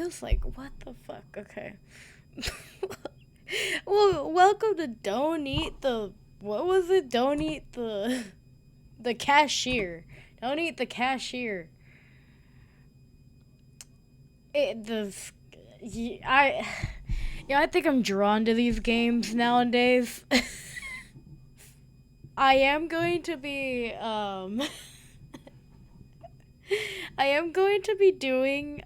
feels like, what the fuck? Okay. Well, welcome to Don't Eat the, what was it? Don't Eat the Cashier. Don't Eat the Cashier. It, the, I, I think I'm drawn to these games nowadays. I am going to be, I am going to be doing,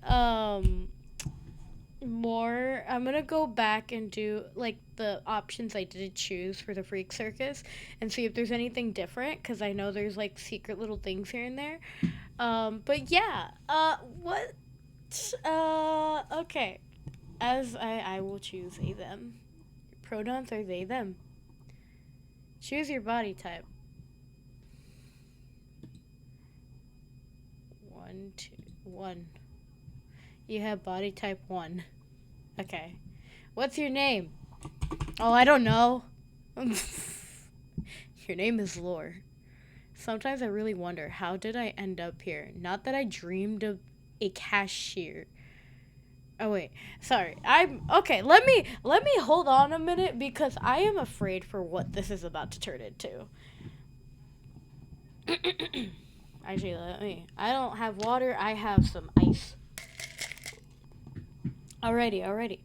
more. I'm gonna go back and do like the options I did choose for the Freak Circus and see if there's anything different, because I know there's like secret little things here and there. But yeah, what? Okay. As I will choose a them. Pronouns are they them. Choose your body type. 1, 2, 1. You have body type 1. Okay. What's your name? Oh, I don't know. Your name is Lore. Sometimes I really wonder, how did I end up here? Not that I dreamed of a cashier. Oh wait, sorry. Okay. Let me hold on a minute, because I am afraid for what this is about to turn into. Actually, I don't have water. I have some ice. Alrighty.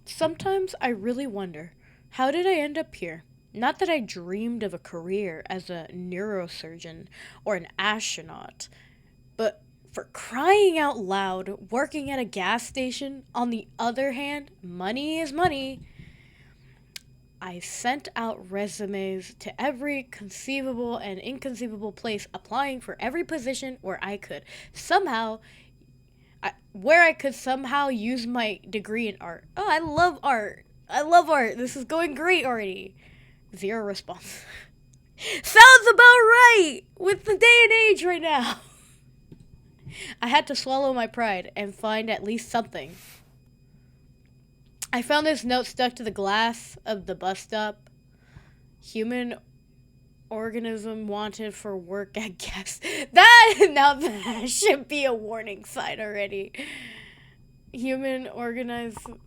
Sometimes I really wonder, how did I end up here? Not that I dreamed of a career as a neurosurgeon or an astronaut, but for crying out loud, working at a gas station, on the other hand, money is money. I sent out resumes to every conceivable and inconceivable place, applying for every position where I could somehow use my degree in art. Oh, I love art. This is going great already. 0 response. Sounds about right with the day and age right now. I had to swallow my pride and find at least something. I found this note stuck to the glass of the bus stop. Human organism wanted for work at gas. That should be a warning sign already. Human organism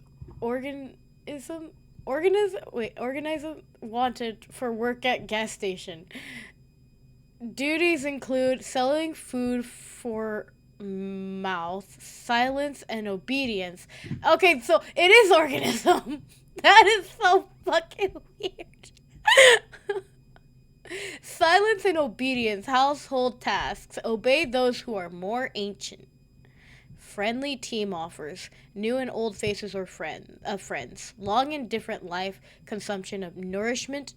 wanted for work at gas station. Duties include selling food for mouth, silence, and obedience. Okay, so it is organism. That is so fucking weird. Silence and obedience, household tasks. Obey those who are more ancient. Friendly team offers, new and old faces or friends. Long and different life, consumption of nourishment,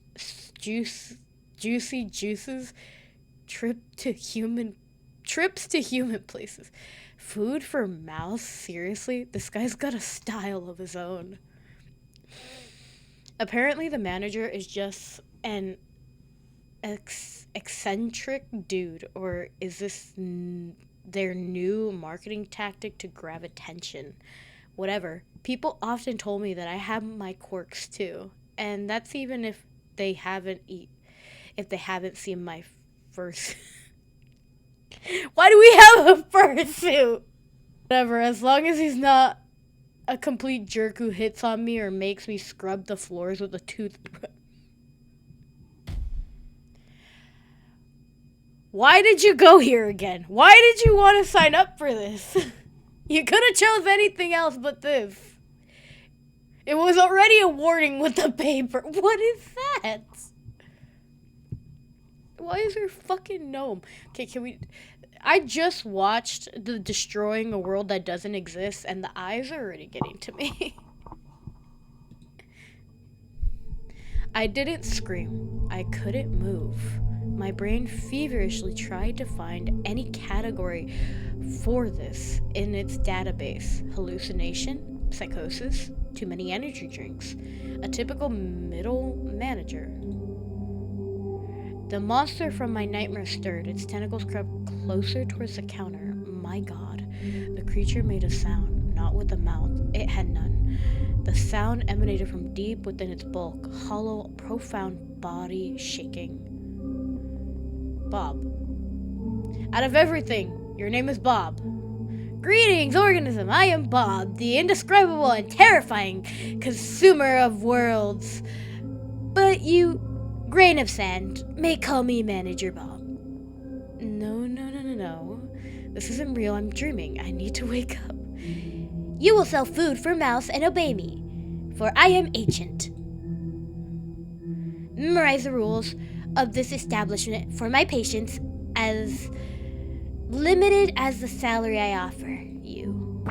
juicy juices, trips to human places. Food for mouth? Seriously? This guy's got a style of his own. Apparently the manager is just an eccentric dude, or is this their new marketing tactic to grab attention? Whatever. People often told me that I have my quirks too, and that's even if they haven't seen my first. Why do we have a fursuit? Whatever, as long as he's not a complete jerk who hits on me or makes me scrub the floors with a toothbrush. Why did you go here again? Why did you want to sign up for this? You could have chose anything else but this. It was already a warning with the paper. What is that? Why is there fucking gnome? Okay, can we... I just watched the Destroying a World That Doesn't Exist, and the eyes are already getting to me. I didn't scream. I couldn't move. My brain feverishly tried to find any category for this in its database. Hallucination, psychosis, too many energy drinks, a typical middle manager. The monster from my nightmare stirred. Its tentacles crept closer towards the counter. My God. The creature made a sound, not with a mouth. It had none. The sound emanated from deep within its bulk, hollow, profound body shaking. Bob. Out of everything, your name is Bob. Greetings, organism. I am Bob, the indescribable and terrifying consumer of worlds. But you, grain of sand, may call me Manager Bob. No. This isn't real. I'm dreaming. I need to wake up. You will sell food for mouse and obey me, for I am ancient. Memorize the rules of this establishment for my patients as limited as the salary I offer you.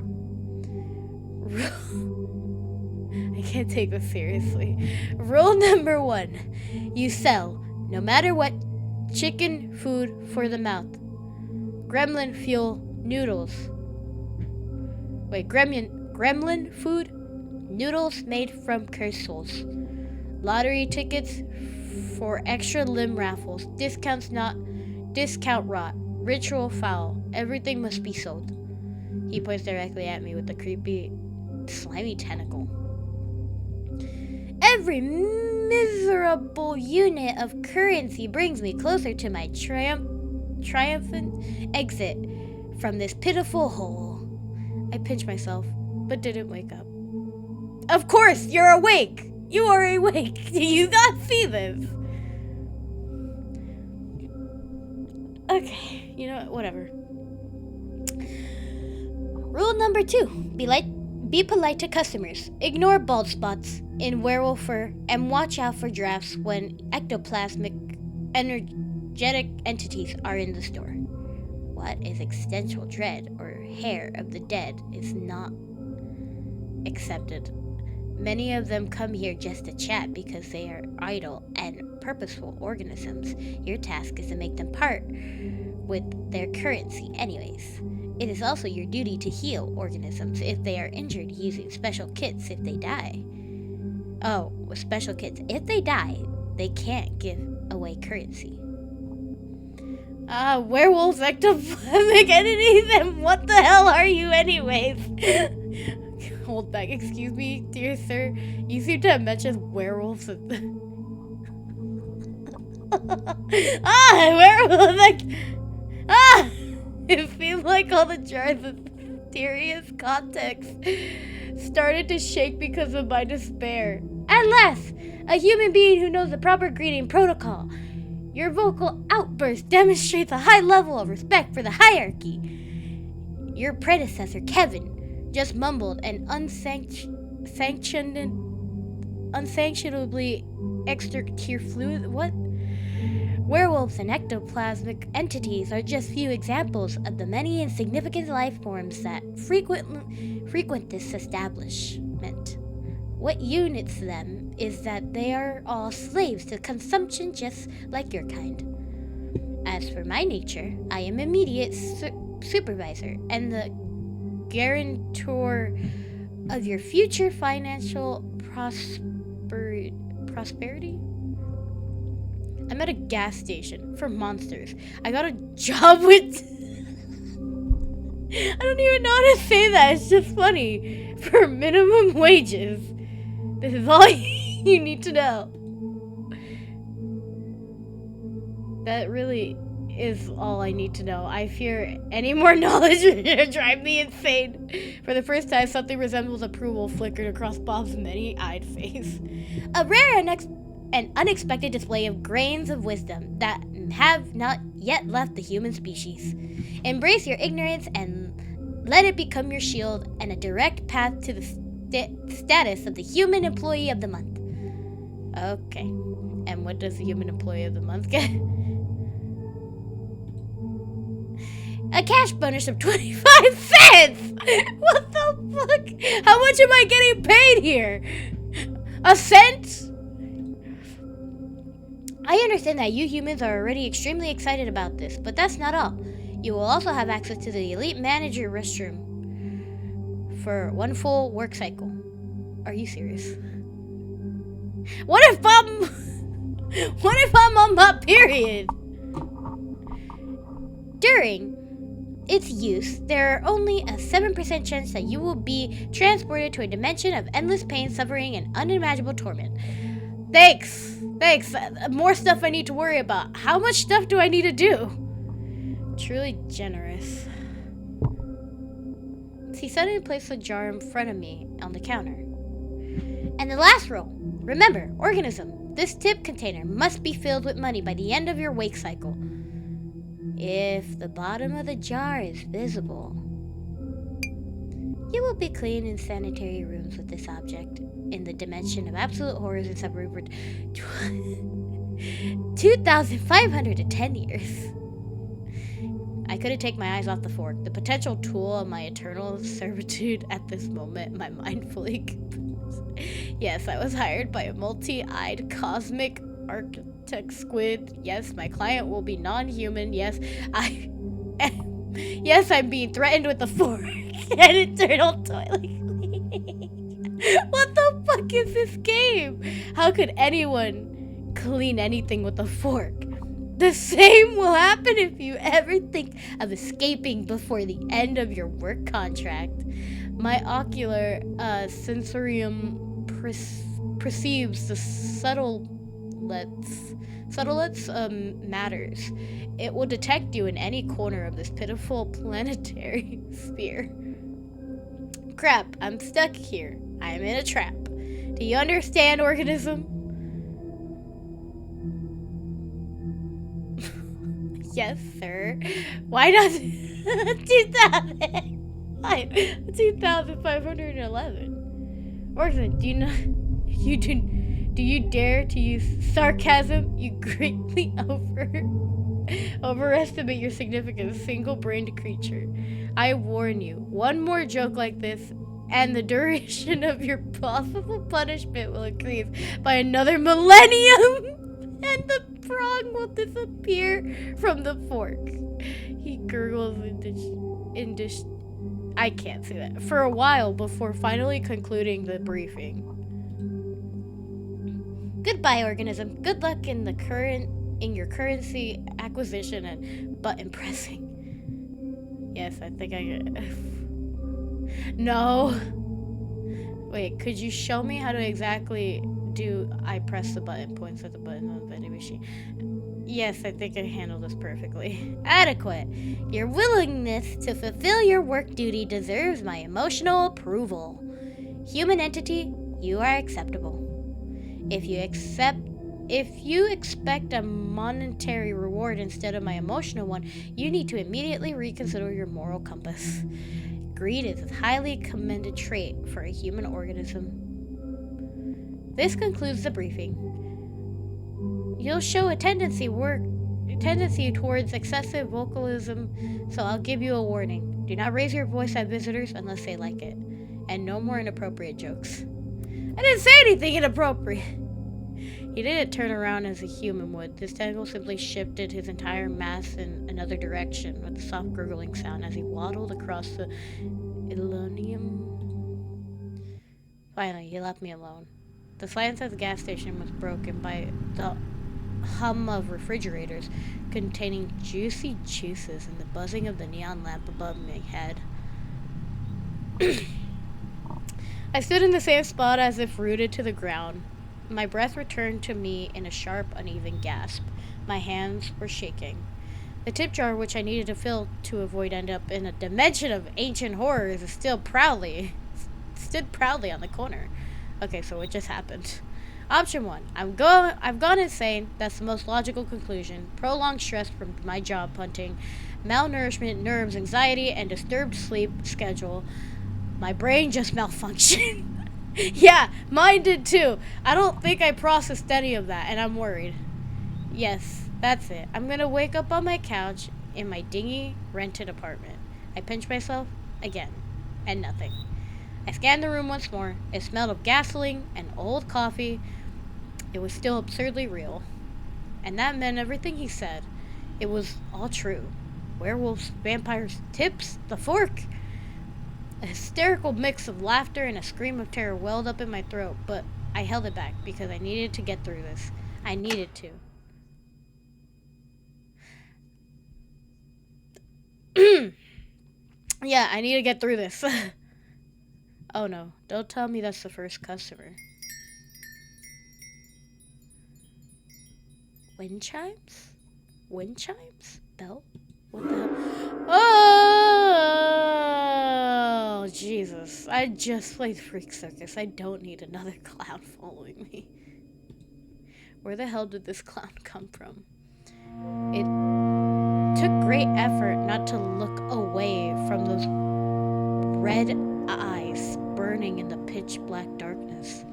I can't take this seriously. Rule number 1. You sell, no matter what, chicken food for the mouth. Gremlin fuel noodles. Gremlin food noodles made from cursed souls. Lottery tickets for extra limb raffles. Discount rot. Ritual foul. Everything must be sold. He points directly at me with the creepy, slimy tentacle. Every miserable unit of currency brings me closer to my triumphant exit from this pitiful hole. I pinch myself, but didn't wake up. Of course, you're awake! You are awake! Do you not see this? Okay, you know what? Whatever. Rule number 2. Be polite to customers. Ignore bald spots in werewolf fur and watch out for drafts when ectoplasmic energetic entities are in the store. What is existential dread or hair of the dead is not accepted. Many of them come here just to chat because they are idle and purposeful organisms. Your task is to make them part with their currency anyways. It is also your duty to heal organisms if they are injured using special kits if they die. Oh, with special kits. If they die, they can't give away currency. Werewolves, ectoplasmic entities, and what the hell are you anyways? Hold back, excuse me, dear sir. You seem to have mentioned werewolves. Werewolves! It seems like all the jars of mysterious context started to shake because of my despair. At last, a human being who knows the proper greeting protocol. Your vocal outburst demonstrates a high level of respect for the hierarchy. Your predecessor, Kevin, just mumbled an unsanctionably extra tear fluid. What? Werewolves and ectoplasmic entities are just few examples of the many insignificant life forms that frequent this establishment. What unites them is that they are all slaves to consumption just like your kind. As for my nature, I am immediate supervisor and the guarantor of your future financial prosperity. I'm at a gas station for monsters. I got a job with... I don't even know how to say that. It's just funny. For minimum wages. This is all you need to know. That really is all I need to know. I fear any more knowledge is going to drive me insane. For the first time, something resembles approval flickered across Bob's many-eyed face. A rare and unexpected display of grains of wisdom that have not yet left the human species. Embrace your ignorance and let it become your shield and a direct path to the status of the human employee of the month. Okay, and what does the human employee of the month get? A cash bonus of 25 cents! What the fuck? How much am I getting paid here? A cent? I understand that you humans are already extremely excited about this, but that's not all. You will also have access to the elite manager restroom for one full work cycle. Are you serious? What if I'm on my period? During its use, there are only a 7% chance that you will be transported to a dimension of endless pain, suffering, and unimaginable torment. Thanks. More stuff I need to worry about. How much stuff do I need to do? Truly generous. he suddenly placed the jar in front of me on the counter. And the last rule. Remember, organism. This tip container must be filled with money by the end of your wake cycle. If the bottom of the jar is visible, you will be clean in sanitary rooms with this object in the dimension of absolute horrors and suffering for 2,510 years. I couldn't take my eyes off the fork, the potential tool of my eternal servitude at this moment, my mind fully composed. Yes, I was hired by a multi-eyed cosmic architect squid. Yes, my client will be non-human. Yes, yes, I'm being threatened with a fork and eternal toilet cleaning. What the fuck is this game? How could anyone clean anything with a fork? The same will happen if you ever think of escaping before the end of your work contract. My ocular sensorium perceives the subtlest matters. It will detect you in any corner of this pitiful planetary sphere. Crap, I'm stuck here. I am in a trap. Do you understand, organism? Yes, sir. Why not 2,511? Orson, do you dare to use sarcasm? You greatly overestimate your significance, single-brained creature. I warn you, one more joke like this, and the duration of your possible punishment will increase by another millennium, and the prong will disappear from the fork. He gurgles I can't say that. For a while before finally concluding the briefing. Goodbye, organism. Good luck in your currency acquisition and button pressing. Yes, I think I get. No. Wait, could you show me how to exactly do I press the button, points at the button on the vending machine? Yes, I think I handled this perfectly. Adequate. Your willingness to fulfill your work duty deserves my emotional approval. Human entity, you are acceptable. If you expect a monetary reward instead of my emotional one, you need to immediately reconsider your moral compass. Greed is a highly commended trait for a human organism. This concludes the briefing. You'll show a tendency towards excessive vocalism, so I'll give you a warning. Do not raise your voice at visitors unless they like it. And no more inappropriate jokes. I didn't say anything inappropriate. He didn't turn around as a human would. This tentacle simply shifted his entire mass in another direction with a soft gurgling sound as he waddled across the Elonium. Finally, he left me alone. The silence at the gas station was broken by the hum of refrigerators containing juicy juices and the buzzing of the neon lamp above my head. I stood in the same spot as if rooted to the ground. My breath returned to me in a sharp, uneven gasp. My hands were shaking. The tip jar, which I needed to fill to avoid end up in a dimension of ancient horrors, stood proudly on the corner. Okay, so what just happened? Option 1. I've gone insane. That's the most logical conclusion. Prolonged stress from my job hunting, malnourishment, nerves, anxiety, and disturbed sleep schedule. My brain just malfunctioned. Yeah, mine did too. I don't think I processed any of that, and I'm worried. Yes, that's it. I'm gonna wake up on my couch in my dingy rented apartment. I pinch myself again, and nothing. I scanned the room once more. It smelled of gasoline and old coffee. It was still absurdly real. And that meant everything he said. It was all true. Werewolves, vampires, tips, the fork. A hysterical mix of laughter and a scream of terror welled up in my throat, but I held it back because I needed to get through this. I needed to. Yeah, I need to get through this. Oh no, don't tell me that's the first customer. Wind chimes? Wind chimes? Bell? What the hell? Oh! Oh, Jesus. I just played Freak Circus. I don't need another clown following me. Where the hell did this clown come from? It took great effort not to look away from those red eyes burning in the pitch black darkness.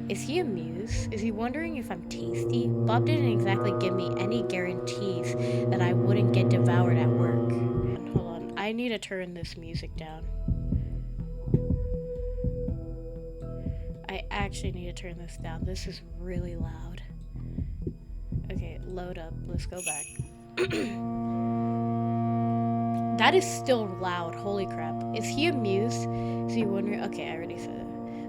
Is he amused? Is he wondering if I'm tasty? Bob didn't exactly give me any guarantees that I wouldn't get devoured at work. Hold on, I need to turn this music down. I actually need to turn this down. This is really loud. Okay, load up. Let's go back. That is still loud. Holy crap. Is he amused? Is he wondering? Okay, I already said it.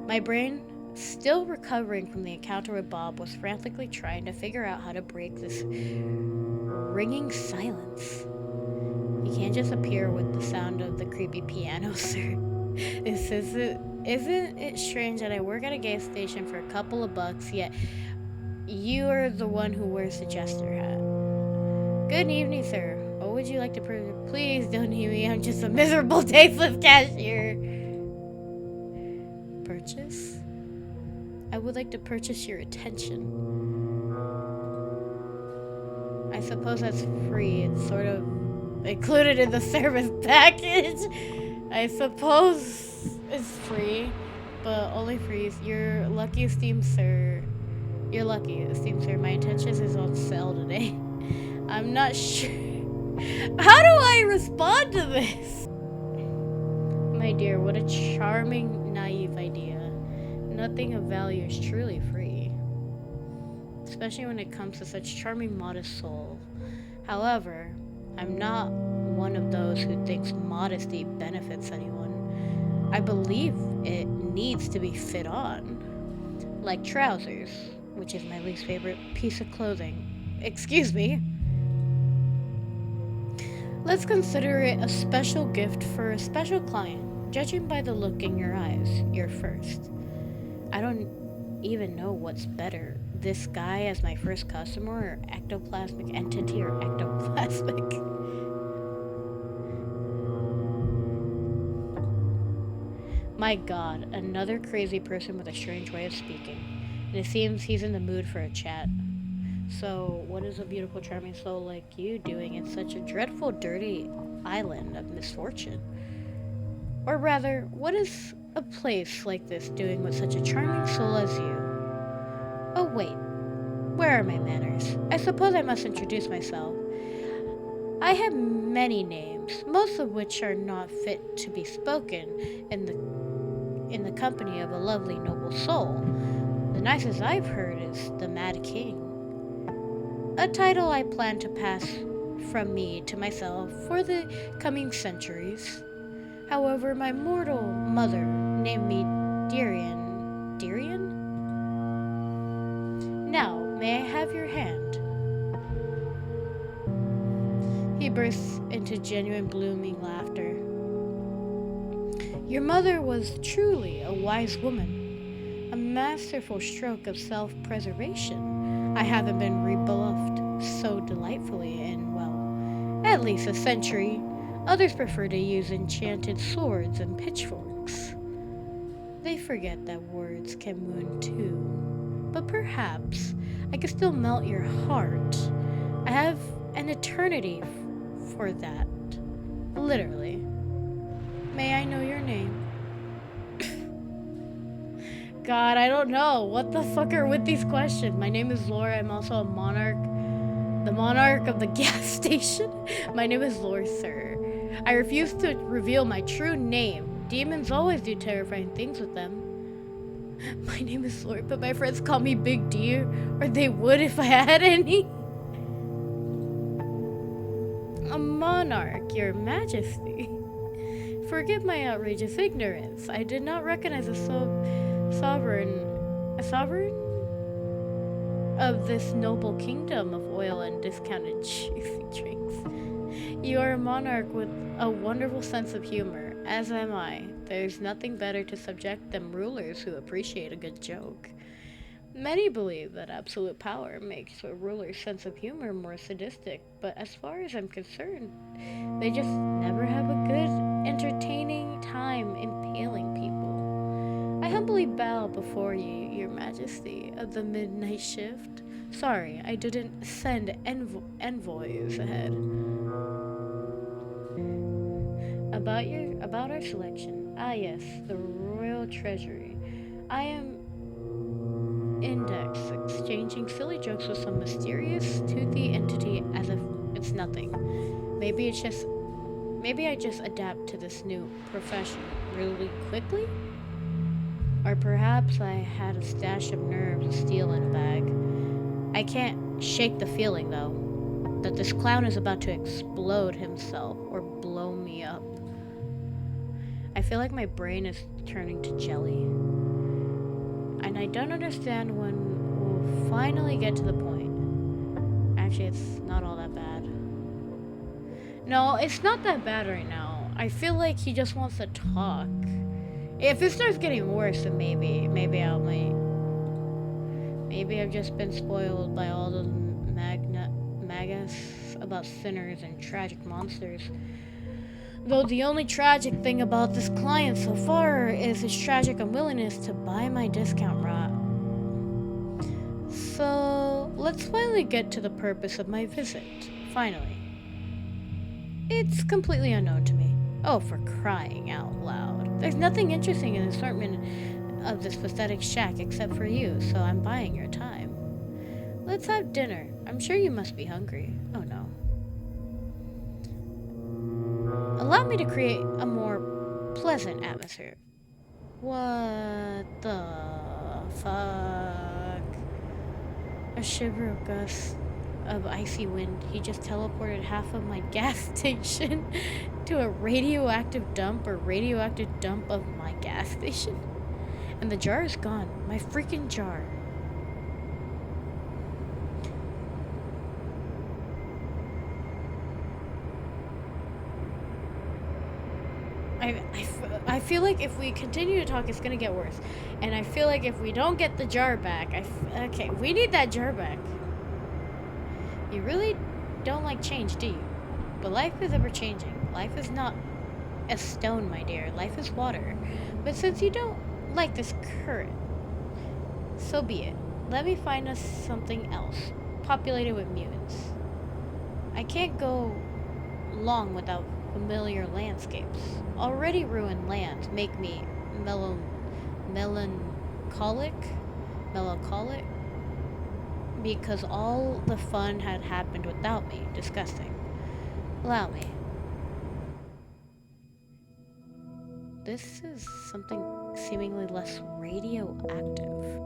My brain, still recovering from the encounter with Bob, was frantically trying to figure out how to break this ringing silence. You can't just appear with the sound of the creepy piano, sir. Isn't it strange that I work at a gas station for a couple of bucks, yet you are the one who wears the jester hat? Good evening, sir. What would you like to please don't need me. I'm just a miserable, tasteless cashier. Purchase? I would like to purchase your attention. I suppose that's free. It's sort of included in the service package. I suppose it's free, but only free. You're lucky, esteemed sir. You're lucky, esteemed sir. My intentions is on sale today. I'm not sure. How do I respond to this? My dear, what a charming, naive idea. Nothing of value is truly free, especially when it comes to such charming, modest soul. However, I'm not one of those who thinks modesty benefits anyone. I believe it needs to be fit on, like trousers, which is my least favorite piece of clothing. Excuse me. Let's consider it a special gift for a special client. Judging by the look in your eyes, you're first. I don't even know what's better, this guy as my first customer or ectoplasmic entity or ectoplasmic. My god, another crazy person with a strange way of speaking. And it seems he's in the mood for a chat. So, what is a beautiful, charming soul like you doing in such a dreadful, dirty island of misfortune? Or rather, what is a place like this doing with such a charming soul as you? Oh, wait. Where are my manners? I suppose I must introduce myself. I have many names, most of which are not fit to be spoken in the company of a lovely, noble soul. The nicest I've heard is the Mad King. A title I plan to pass from me to myself for the coming centuries. However, my mortal mother named me Dirian. Dirian? Now, may I have your hand? He bursts into genuine blooming laughter. Your mother was truly a wise woman, a masterful stroke of self-preservation. I haven't been rebuffed so delightfully in, well, at least a century. Others prefer to use enchanted swords and pitchforks. They forget that words can wound too. But perhaps I could still melt your heart. I have an eternity for that. Literally. May I know your name? God, I don't know. What the fuck are with these questions? My name is Laura. I'm also a monarch. The monarch of the gas station. My name is Laura, sir. I refuse to reveal my true name. Demons always do terrifying things with them. My name is Laura, but my friends call me Big D, or they would if I had any. A monarch, your majesty. Forgive my outrageous ignorance. I did not recognize a sovereign of this noble kingdom of oil and discounted juicy drinks. You are a monarch with a wonderful sense of humor, as am I. There's nothing better to subject than rulers who appreciate a good joke. Many believe that absolute power makes a ruler's sense of humor more sadistic, but as far as I'm concerned, they just never have a good entertaining time impaling people. I humbly bow before you, your majesty of the midnight shift. Sorry, I didn't send envoys ahead. About our selection. Ah yes, the royal treasury. I am Index, exchanging silly jokes with some mysterious, toothy entity as if it's nothing. Maybe it's just maybe I just adapt to this new profession really quickly? Or perhaps I had a stash of nerves of steel in a bag. I can't shake the feeling though that this clown is about to explode himself or blow me up. I feel like my brain is turning to jelly. And I don't understand when we'll finally get to the point. Actually, it's not all that bad. No, it's not that bad right now. I feel like he just wants to talk. If it starts getting worse, then maybe maybe I've just been spoiled by all those magas about sinners and tragic monsters. Though the only tragic thing about this client so far is his tragic unwillingness to buy my discount rot. So, let's finally get to the purpose of my visit. Finally. It's completely unknown to me. Oh, for crying out loud. There's nothing interesting in the assortment of this pathetic shack except for you, so I'm buying your time. Let's have dinner. I'm sure you must be hungry. Oh no. Allow me to create a more pleasant atmosphere. What the fuck? A shiver of gust of icy wind. He just teleported half of my gas station to a radioactive dump or radioactive dump of my gas station. And the jar is gone. My freaking jar. I feel like if we continue to talk, it's gonna get worse. And I feel like if we don't get the jar back, okay, we need that jar back. You really don't like change, do you? But life is ever changing. Life is not a stone, my dear. Life is water. But since you don't like this current, so be it. Let me find us something else, populated with mutants. I can't go long without familiar landscapes. Already ruined lands make me melancholic, because all the fun had happened without me. Disgusting. Allow me. This is something seemingly less radioactive.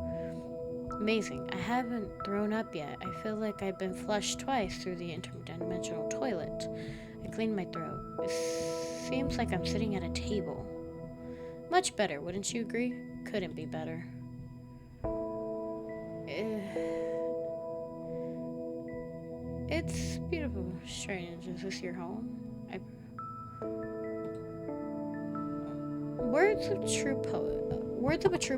Amazing. I haven't thrown up yet. I feel like I've been flushed twice through the interdimensional toilet. I cleaned my throat. It seems like I'm sitting at a table. Much better, wouldn't you agree? Couldn't be better. It's beautiful, strange. Is this your home? Words of a true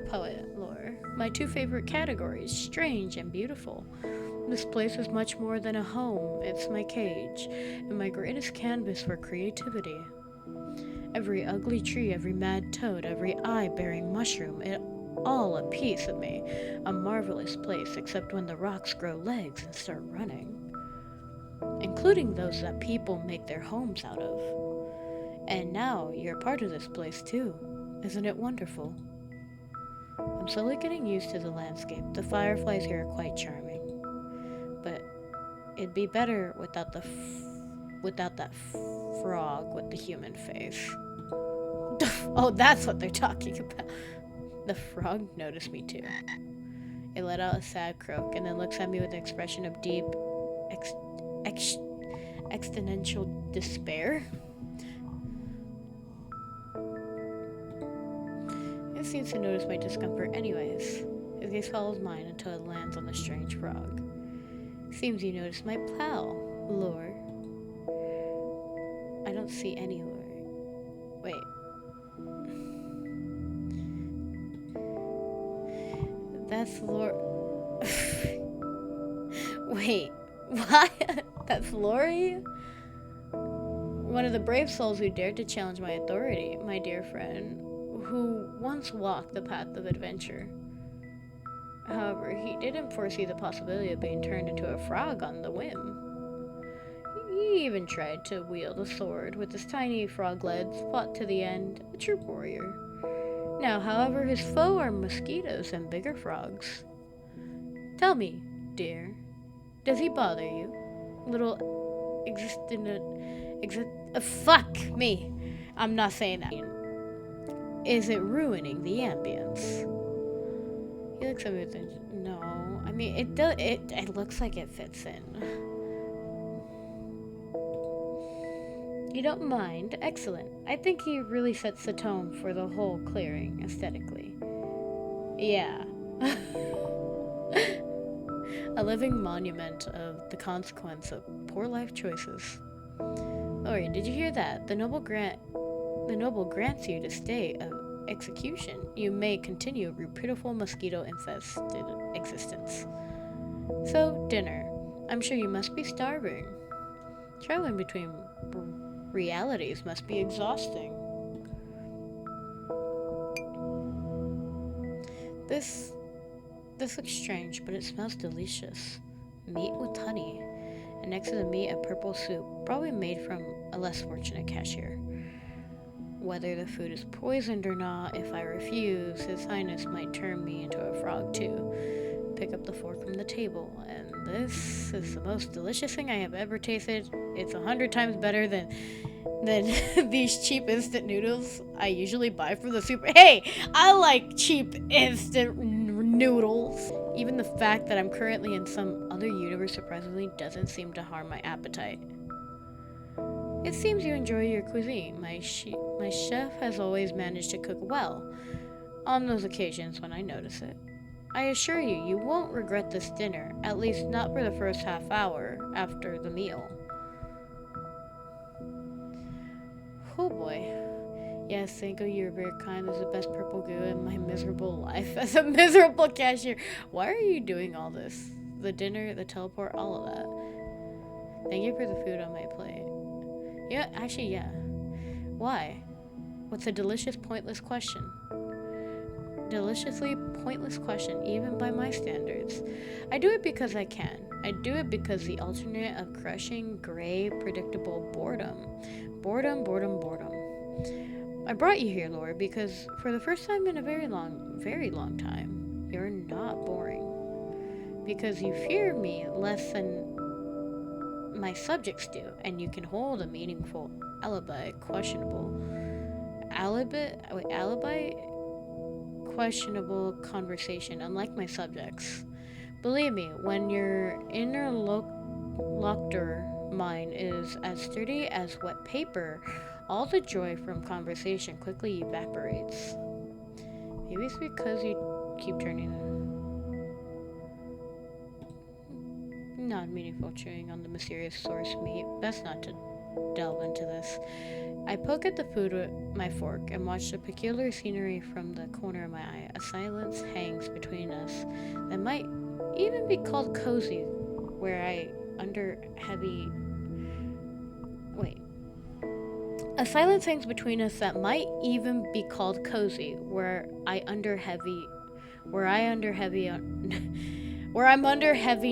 poet, lore. My two favorite categories, strange and beautiful. This place is much more than a home. It's my cage, and my greatest canvas for creativity. Every ugly tree, every mad toad, every eye-bearing mushroom, it all a piece of me. A marvelous place, except when the rocks grow legs and start running. Including those that people make their homes out of. And now you're part of this place too. Isn't it wonderful? I'm slowly getting used to the landscape. The fireflies here are quite charming. But it'd be better without that frog with the human face. Oh, that's what they're talking about. The frog noticed me too. It let out a sad croak and then looks at me with an expression of deep existential despair. It seems to notice my discomfort anyways. His gaze follows mine until it lands on the strange frog. Seems you noticed my pal, lore. I don't see any lore. Wait. That's lore. Wait, what? That's Lori? one of the brave souls who dared to challenge my authority, my dear friend, who once walked the path of adventure. However, he didn't foresee the possibility of being turned into a frog on the whim. He even tried to wield a sword with his tiny froglets, fought to the end, a true warrior. Now, however, his foe are mosquitoes and bigger frogs. Tell me, dear, does he bother you? Little fuck me! I'm not saying that. Is it ruining the ambience? He looks at me with no. I mean, it looks like it fits in. You don't mind? Excellent. I think he really sets the tone for the whole clearing aesthetically. Yeah. A living monument of the consequence of poor life choices. Lori, did you hear that? The noble grants you to stay of execution. You may continue your pitiful mosquito-infested existence. So, dinner. I'm sure you must be starving. Traveling between realities must be exhausting. This looks strange, but it smells delicious. Meat with honey, and next to the meat a purple soup, probably made from a less fortunate cashier. Whether the food is poisoned or not, if I refuse, His Highness might turn me into a frog too. Pick up the fork from the table, and this is the most delicious thing I have ever tasted. It's 100 times better than these cheap instant noodles I usually buy from the super. Hey, I like cheap instant noodles. Even the fact that I'm currently in some other universe surprisingly doesn't seem to harm my appetite. It seems you enjoy your cuisine. My chef has always managed to cook well, on those occasions when I notice it. I assure you, you won't regret this dinner, at least not for the first half hour after the meal. Oh boy. Yes, thank you, you're very kind. This is the best purple goo in my miserable life as a miserable cashier. Why are you doing all this? The dinner, the teleport, all of that. Thank you for the food on my plate. Yeah, actually, yeah. Why? What's a delicious, pointless question? Deliciously pointless question, even by my standards. I do it because I can. I do it because the alternate of crushing, gray, predictable boredom. Boredom. I brought you here, Laura, because for the first time in a very long time, you're not boring. Because you fear me less than my subjects do, and you can hold a meaningful alibi questionable conversation, unlike my subjects. Believe me, when your interlocutor mind is as sturdy as wet paper, all the joy from conversation quickly evaporates. Maybe it's because you keep turning non-meaningful chewing on the mysterious source meat. Best not to delve into this. I poke at the food with my fork and watch the peculiar scenery from the corner of my eye. A silence hangs between us that might even be called cozy, where I under heavy... A silence hangs between us that might even be called cozy, where I'm under heavy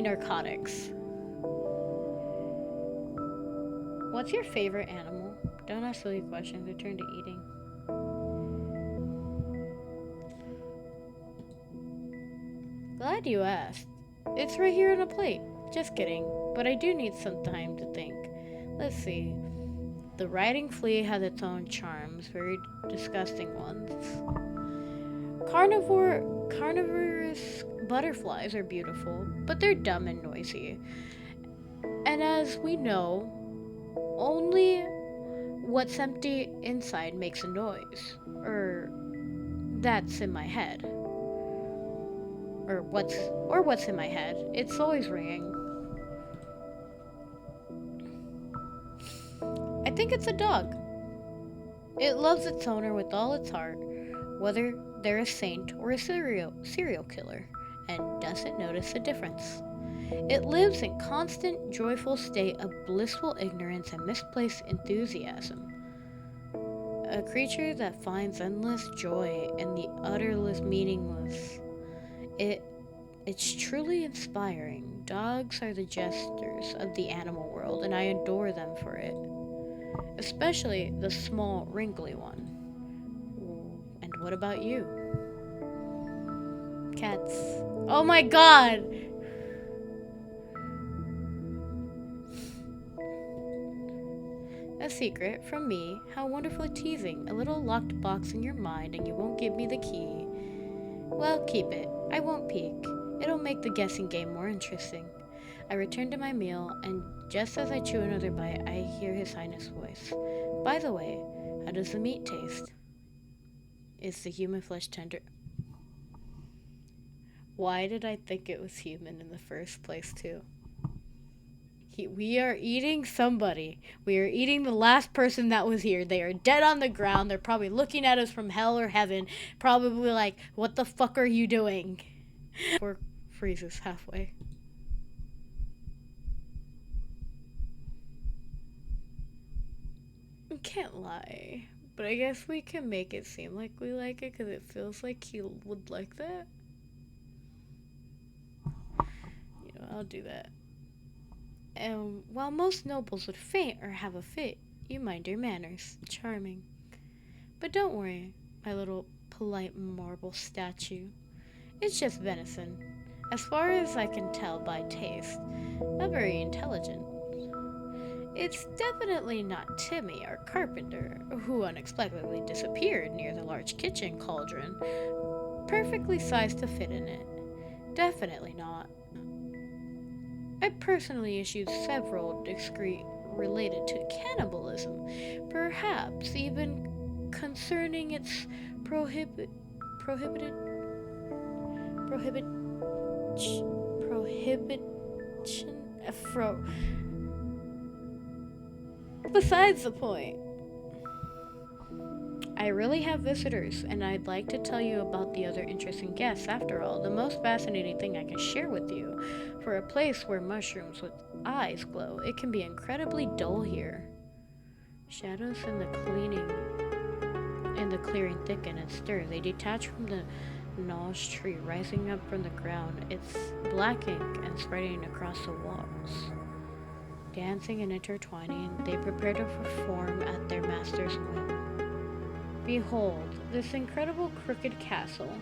narcotics. What's your favorite animal? Don't ask silly questions. Return to eating. Glad you asked. It's right here on a plate. Just kidding. But I do need some time to think. Let's see. The riding flea has its own charms, very disgusting ones. Carnivorous butterflies are beautiful, but they're dumb and noisy. And as we know, only what's empty inside makes a noise. Or that's in my head. Or what's in my head. It's always ringing. I think it's a dog. It loves its owner with all its heart, whether they're a saint or a serial killer, and doesn't notice the difference. It lives in constant, joyful state of blissful ignorance and misplaced enthusiasm. A creature that finds endless joy in the utterless meaningless. It's truly inspiring. Dogs are the jesters of the animal world, and I adore them for it. Especially the small, wrinkly one. And what about you? Cats. Oh my god! A secret from me. How wonderfully teasing. A little locked box in your mind, and you won't give me the key. Well, keep it. I won't peek. It'll make the guessing game more interesting. I return to my meal, and just as I chew another bite, I hear His Highness' voice. By the way, how does the meat taste? Is the human flesh tender? Why did I think it was human in the first place, too? We are eating somebody. We are eating the last person that was here. They are dead on the ground. They're probably looking at us from hell or heaven. Probably like, what the fuck are you doing? Or freezes halfway. I can't lie. But I guess we can make it seem like we like it because it feels like he would like that. You know, I'll do that. And while most nobles would faint or have a fit, you mind your manners. Charming. But don't worry, my little polite marble statue. It's just venison. As far as I can tell by taste, not very intelligent. It's definitely not Timmy, our carpenter, who unexpectedly disappeared near the large kitchen cauldron, perfectly sized to fit in it. Definitely not. I personally issued several decrees related to cannibalism, perhaps even concerning its prohibition besides the point. I really have visitors, and I'd like to tell you about the other interesting guests. After all, the most fascinating thing I can share with you. For a place where mushrooms with eyes glow, it can be incredibly dull here. Shadows in the clearing thicken and stir. They detach from the Nosh tree, rising up from the ground. It's black ink and spreading across the walls. Dancing and intertwining, they prepare to perform at their master's whim. Behold, this incredible crooked castle,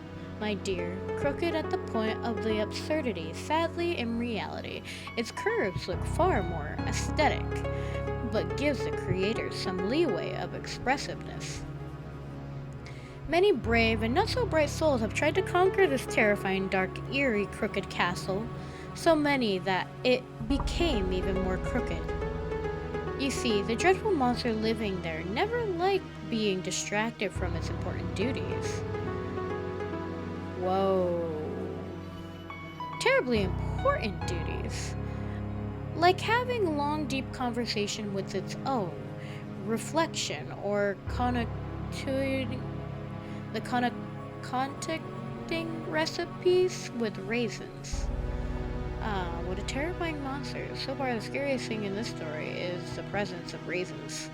my dear, crooked at the point of the absurdity. Sadly, in reality, its curves look far more aesthetic, but gives the creators some leeway of expressiveness. Many brave and not so bright souls have tried to conquer this terrifying, dark, eerie, crooked castle, so many that it became even more crooked. You see, the dreadful monster living there never liked being distracted from its important duties. Whoa. Terribly important duties. Like having a long, deep conversation with its own reflection or contacting recipes with raisins. What a terrifying monster. So far, the scariest thing in this story is the presence of raisins.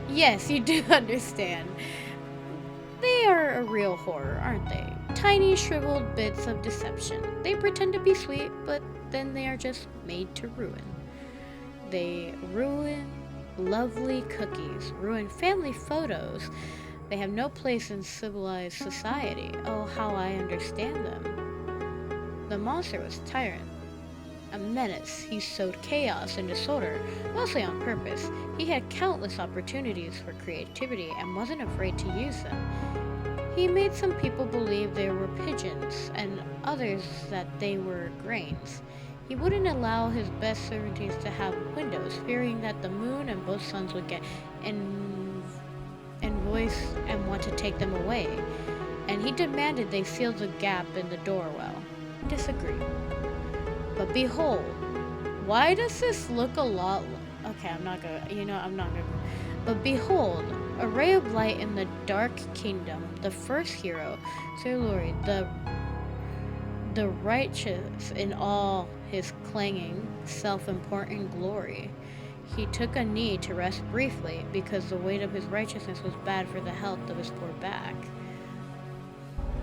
Yes, you do understand. They are a real horror, aren't they? Tiny, shriveled bits of deception. They pretend to be sweet, but then they are just made to ruin. They ruin lovely cookies, ruin family photos. They have no place in civilized society. Oh, how I understand them. The monster was a tyrant, a menace. He sowed chaos and disorder, mostly on purpose. He had countless opportunities for creativity and wasn't afraid to use them. He made some people believe they were pigeons and others that they were grains. He wouldn't allow his best servants to have windows, fearing that the moon and both suns would get invoiced and want to take them away. And he demanded they seal the gap in the door well. Disagree. But behold, why does this look a lot okay, I'm not gonna but behold, a ray of light in the dark kingdom, the first hero, Sir Lori, the the righteous in all his clanging, self-important glory. He took a knee to rest briefly because the weight of his righteousness was bad for the health of his poor back.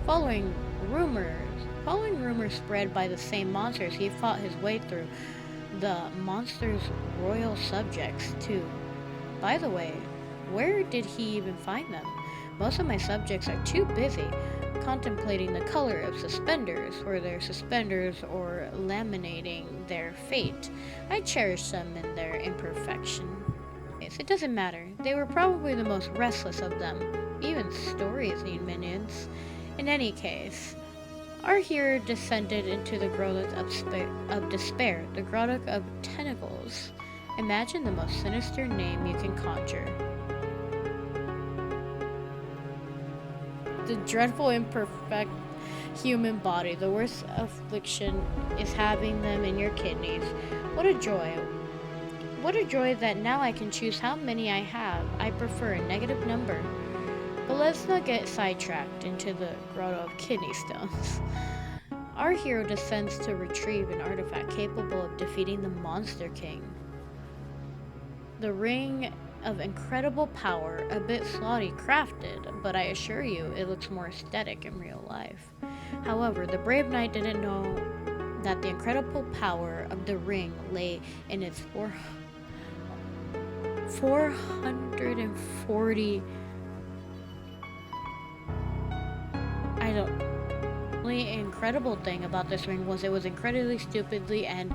Following rumors, following rumors spread by the same monsters, he fought his way through the monster's royal subjects too. By the way, where did he even find them? Most of my subjects are too busy contemplating the color of suspenders, or their suspenders, or laminating their fate. I cherish them in their imperfection. It doesn't matter. They were probably the most restless of them. Even stories need minions. In any case, our hero descended into the grotto of despair, the grotto of tentacles. Imagine the most sinister name you can conjure. The dreadful, imperfect human body. The worst affliction is having them in your kidneys. What a joy. What a joy that now I can choose how many I have. I prefer a negative number. But let's not get sidetracked into the grotto of kidney stones. Our hero descends to retrieve an artifact capable of defeating the Monster King. The ring of incredible power, a bit sloppy crafted, but I assure you it looks more aesthetic in real life. However, the brave knight didn't know that the incredible power of the ring lay in its 440. The incredible thing about this ring was it was incredibly stupidly and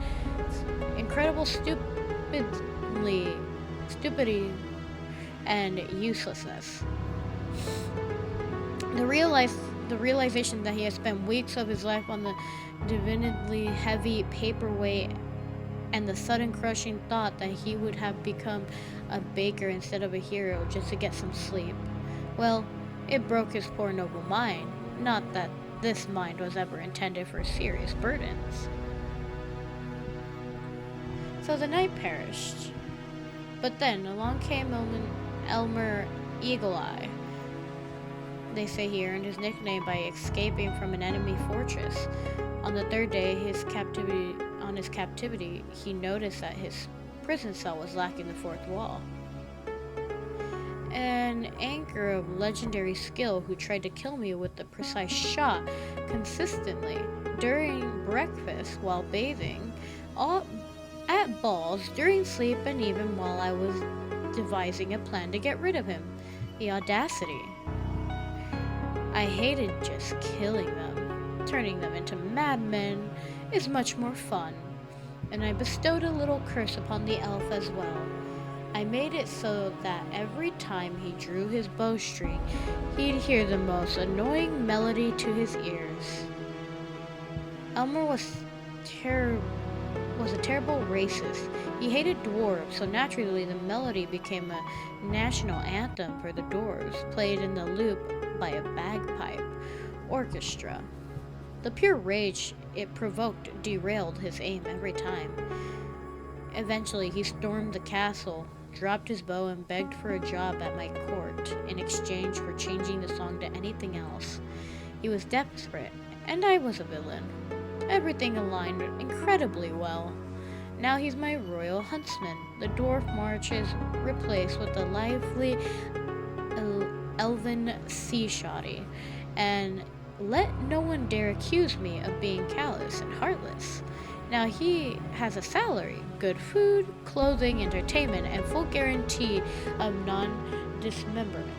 stupidity and uselessness. The realization that he had spent weeks of his life on the divinely heavy paperweight, and the sudden crushing thought that he would have become a baker instead of a hero just to get some sleep. Well, it broke his poor noble mind. Not that this mind was ever intended for serious burdens. So the knight perished. But then along came Elmer Eagle Eye. They say he earned his nickname by escaping from an enemy fortress. On the third day his captivity, he noticed that his prison cell was lacking the fourth wall. An anchor of legendary skill who tried to kill me with a precise shot consistently during breakfast, while bathing, at balls, during sleep, and even while I was devising a plan to get rid of him. The audacity. I hated just killing them. Turning them into madmen is much more fun. And I bestowed a little curse upon the elf as well. I made it so that every time he drew his bowstring, he'd hear the most annoying melody to his ears. Elmer was a terrible racist. He hated dwarves, so naturally the melody became a national anthem for the dwarves, played in the loop by a bagpipe orchestra. The pure rage it provoked derailed his aim every time. Eventually, he stormed the castle, dropped his bow, and begged for a job at my court in exchange for changing the song to anything else. He was desperate, and I was a villain. Everything aligned incredibly well. Now he's my royal huntsman. The dwarf march is replaced with a lively elven sea shoddy, and let no one dare accuse me of being callous and heartless. Now he has a salary, good food, clothing, entertainment, and full guarantee of non-dismemberment.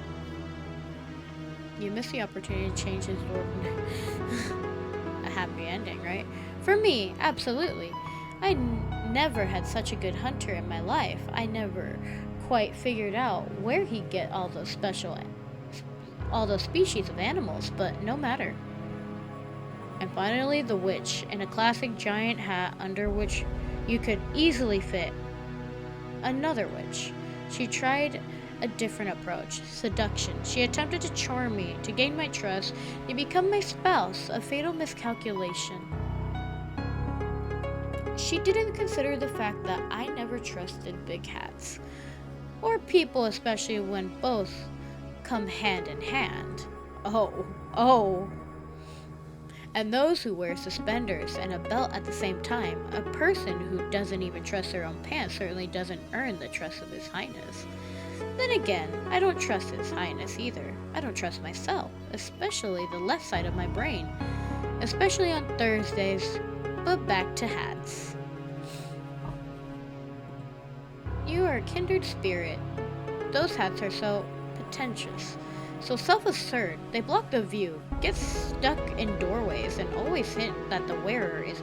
You missed the opportunity to change his dwarf. A happy ending, right? For me, absolutely. I never had such a good hunter in my life. I never quite figured out where he'd get all those species of animals, but no matter. And finally, the witch, in a classic giant hat under which you could easily fit another witch. She tried a different approach, seduction. She attempted to charm me, to gain my trust, to become my spouse, a fatal miscalculation. She didn't consider the fact that I never trusted big hats, or people, especially when both come hand in hand. Oh. and those who wear suspenders and a belt at the same time. A person who doesn't even trust their own pants certainly doesn't earn the trust of His Highness. Then again, I don't trust His Highness either. I don't trust myself, especially the left side of my brain, especially on Thursdays. But back to hats. You are a kindred spirit. Those hats are so pretentious, so self-asserted. They block the view, get stuck in doorways, and always hint that the wearer is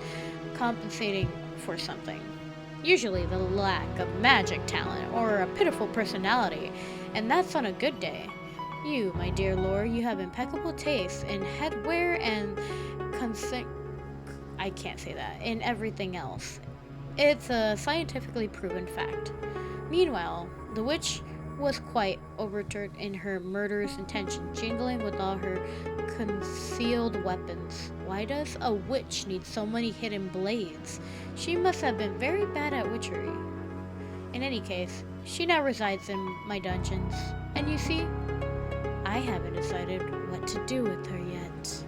compensating for something. Usually the lack of magic talent or a pitiful personality, and that's on a good day. You, my dear lord, you have impeccable taste in headwear and I can't say that, in everything else. It's a scientifically proven fact. Meanwhile, the witch was quite overturned in her murderous intention, jingling with all her concealed weapons. Why does a witch need so many hidden blades? She must have been very bad at witchery. In any case, she now resides in my dungeons, and you see, I haven't decided what to do with her yet.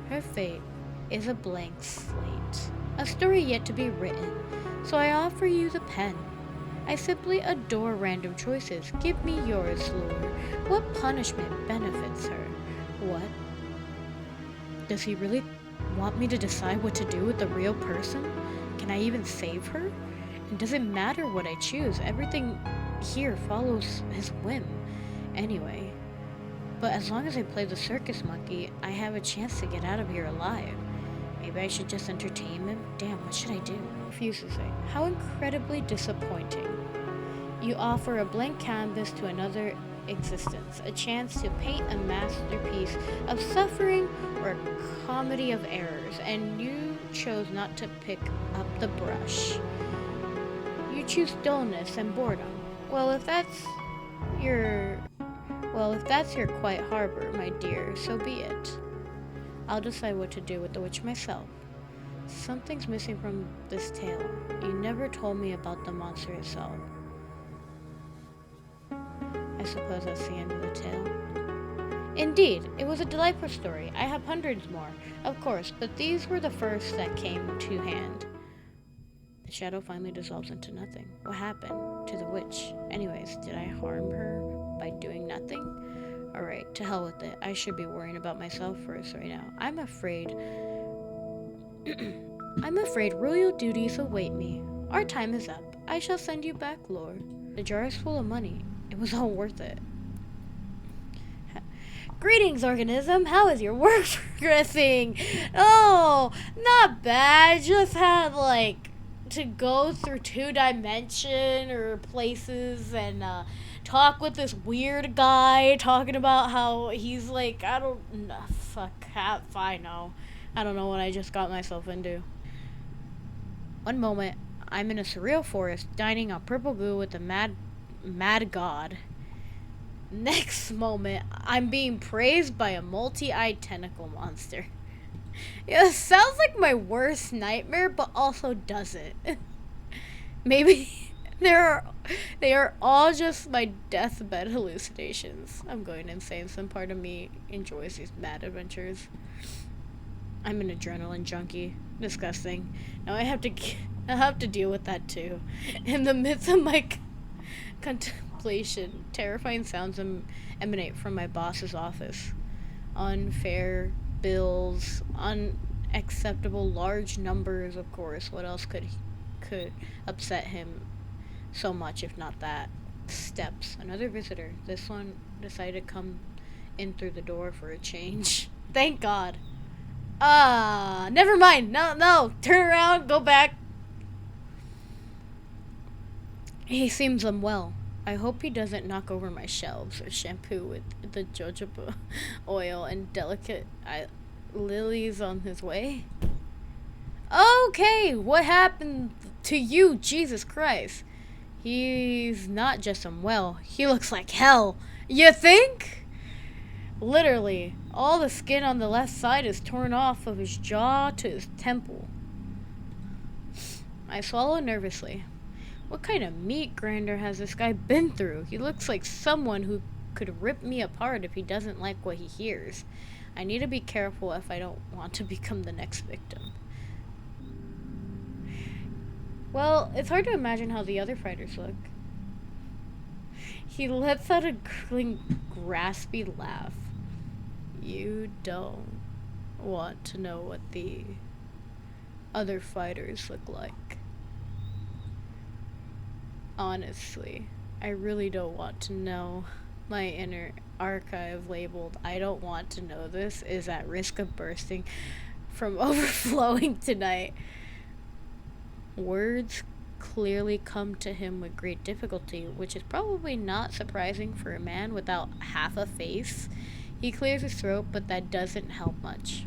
Her fate is a blank slate, a story yet to be written, so I offer you the pen. I simply adore random choices. Give me yours, Lord. What punishment benefits her? What? Does he really want me to decide what to do with the real person? Can I even save her? And does it matter what I choose? Everything here follows his whim. Anyway. But as long as I play the circus monkey, I have a chance to get out of here alive. Maybe I should just entertain him? Damn, what should I do? Refuse to say. How incredibly disappointing. You offer a blank canvas to another existence, a chance to paint a masterpiece of suffering or a comedy of errors, and you chose not to pick up the brush. You choose dullness and boredom. If that's your quiet harbor, my dear, so be it. I'll decide what to do with the witch myself. Something's missing from this tale. You never told me about the monster itself. I suppose that's the end of the tale. Indeed, it was a delightful story. I have hundreds more, of course, but these were the first that came to hand. The shadow finally dissolves into nothing. What happened to the witch? Anyways, did I harm her by doing nothing? Alright, to hell with it. I should be worrying about myself first right now. I'm afraid royal duties await me. Our time is up. I shall send you back, Lord. The jar is full of money. It was all worth it. Greetings, organism. How is your work progressing? Oh, not bad. Just had, to go through 2-dimension or places and, talk with this weird guy talking about how he's I don't know. I know. I don't know what I just got myself into. One moment, I'm in a surreal forest, dining on purple goo with a mad god. Next moment, I'm being praised by a multi-eyed tentacle monster. It sounds like my worst nightmare, but also doesn't. Maybe they are all just my deathbed hallucinations. I'm going insane. Some part of me enjoys these mad adventures. I'm an adrenaline junkie. Disgusting. Now I have to deal with that too. In the midst of my contemplation, terrifying sounds emanate from my boss's office. Unfair bills, unacceptable large numbers, of course. What else could upset him so much if not that? Steps. Another visitor. This one decided to come in through the door for a change. Thank God. Never mind. No. Turn around. Go back. He seems unwell. I hope he doesn't knock over my shelves or shampoo with the jojoba oil and delicate lilies on his way. Okay, what happened to you, Jesus Christ? He's not just unwell. He looks like hell. You think? Literally, all the skin on the left side is torn off of his jaw to his temple. I swallow nervously. What kind of meat grinder has this guy been through? He looks like someone who could rip me apart if he doesn't like what he hears. I need to be careful if I don't want to become the next victim. Well, it's hard to imagine how the other fighters look. He lets out a gurgling, graspy laugh. You don't want to know what the other fighters look like. Honestly, I really don't want to know. My inner archive labeled "I don't want to know this" is at risk of bursting from overflowing tonight. Words clearly come to him with great difficulty, which is probably not surprising for a man without half a face. He clears his throat, but that doesn't help much.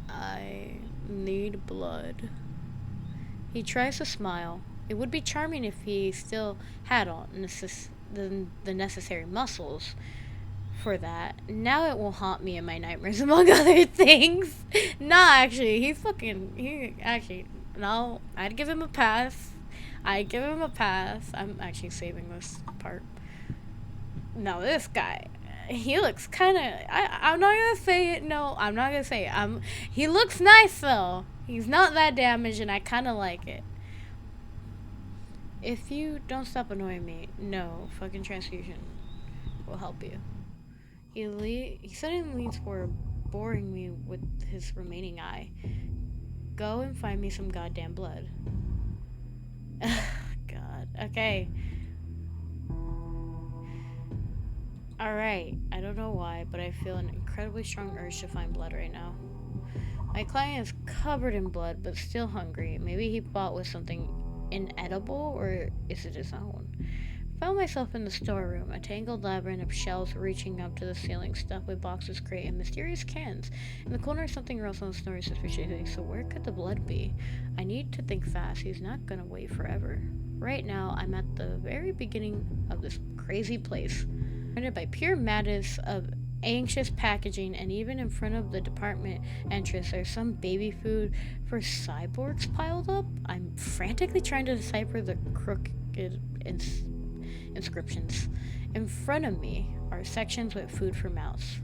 I need blood. He tries to smile. It would be charming if he still had all the necessary muscles for that. Now it will haunt me in my nightmares, among other things. No, I'd give him a pass. I'm actually saving this part. Now this guy, he looks kind of, I'm not gonna say it. No, I'm not gonna say it. He looks nice though. He's not that damaged, and I kind of like it. If you don't stop annoying me, no fucking transfusion will help you. He suddenly leans forward, boring me with his remaining eye. Go and find me some goddamn blood. God. Okay. Alright. I don't know why, but I feel an incredibly strong urge to find blood right now. My client is covered in blood, but still hungry. Maybe he bought with something inedible, or is it his own? Found myself in the storeroom, a tangled labyrinth of shelves reaching up to the ceiling, stuffed with boxes, crates, and mysterious cans. In the corner, something else on the snoring suspiciously. So where could the blood be? I need to think fast. He's not gonna wait forever. Right now, I'm at the very beginning of this crazy place, surrounded by pure madness of anxious packaging, and even in front of the department entrance there's some baby food for cyborgs piled up. I'm frantically trying to decipher the crooked inscriptions. In front of me are sections with food for mouths.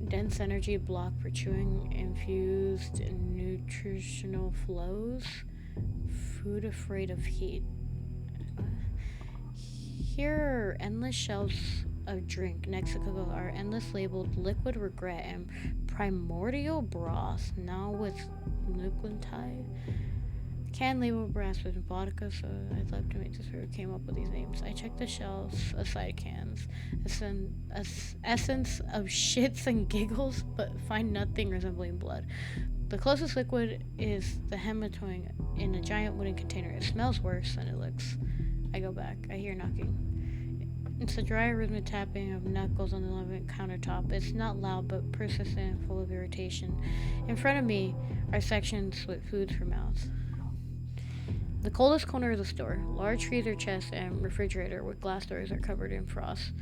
Dense energy block for chewing, infused nutritional flows, food afraid of heat. Here are endless shelves of drink. Next to Cocoa are endless labeled liquid regret and primordial broth, now with nucleotide. Canned labeled brass with vodka, so I'd love to make this who came up with these names. I checked the shelves aside cans, essence of shits and giggles, but find nothing resembling blood. The closest liquid is the hematoin in a giant wooden container. It smells worse than it looks. I go back. I hear knocking. It's a dry, rhythmic tapping of knuckles on the labyrinth countertop. It's not loud, but persistent and full of irritation. In front of me are sections with foods for mouths. The coldest corner of the store, large freezer chest and refrigerator with glass doors are covered in frost.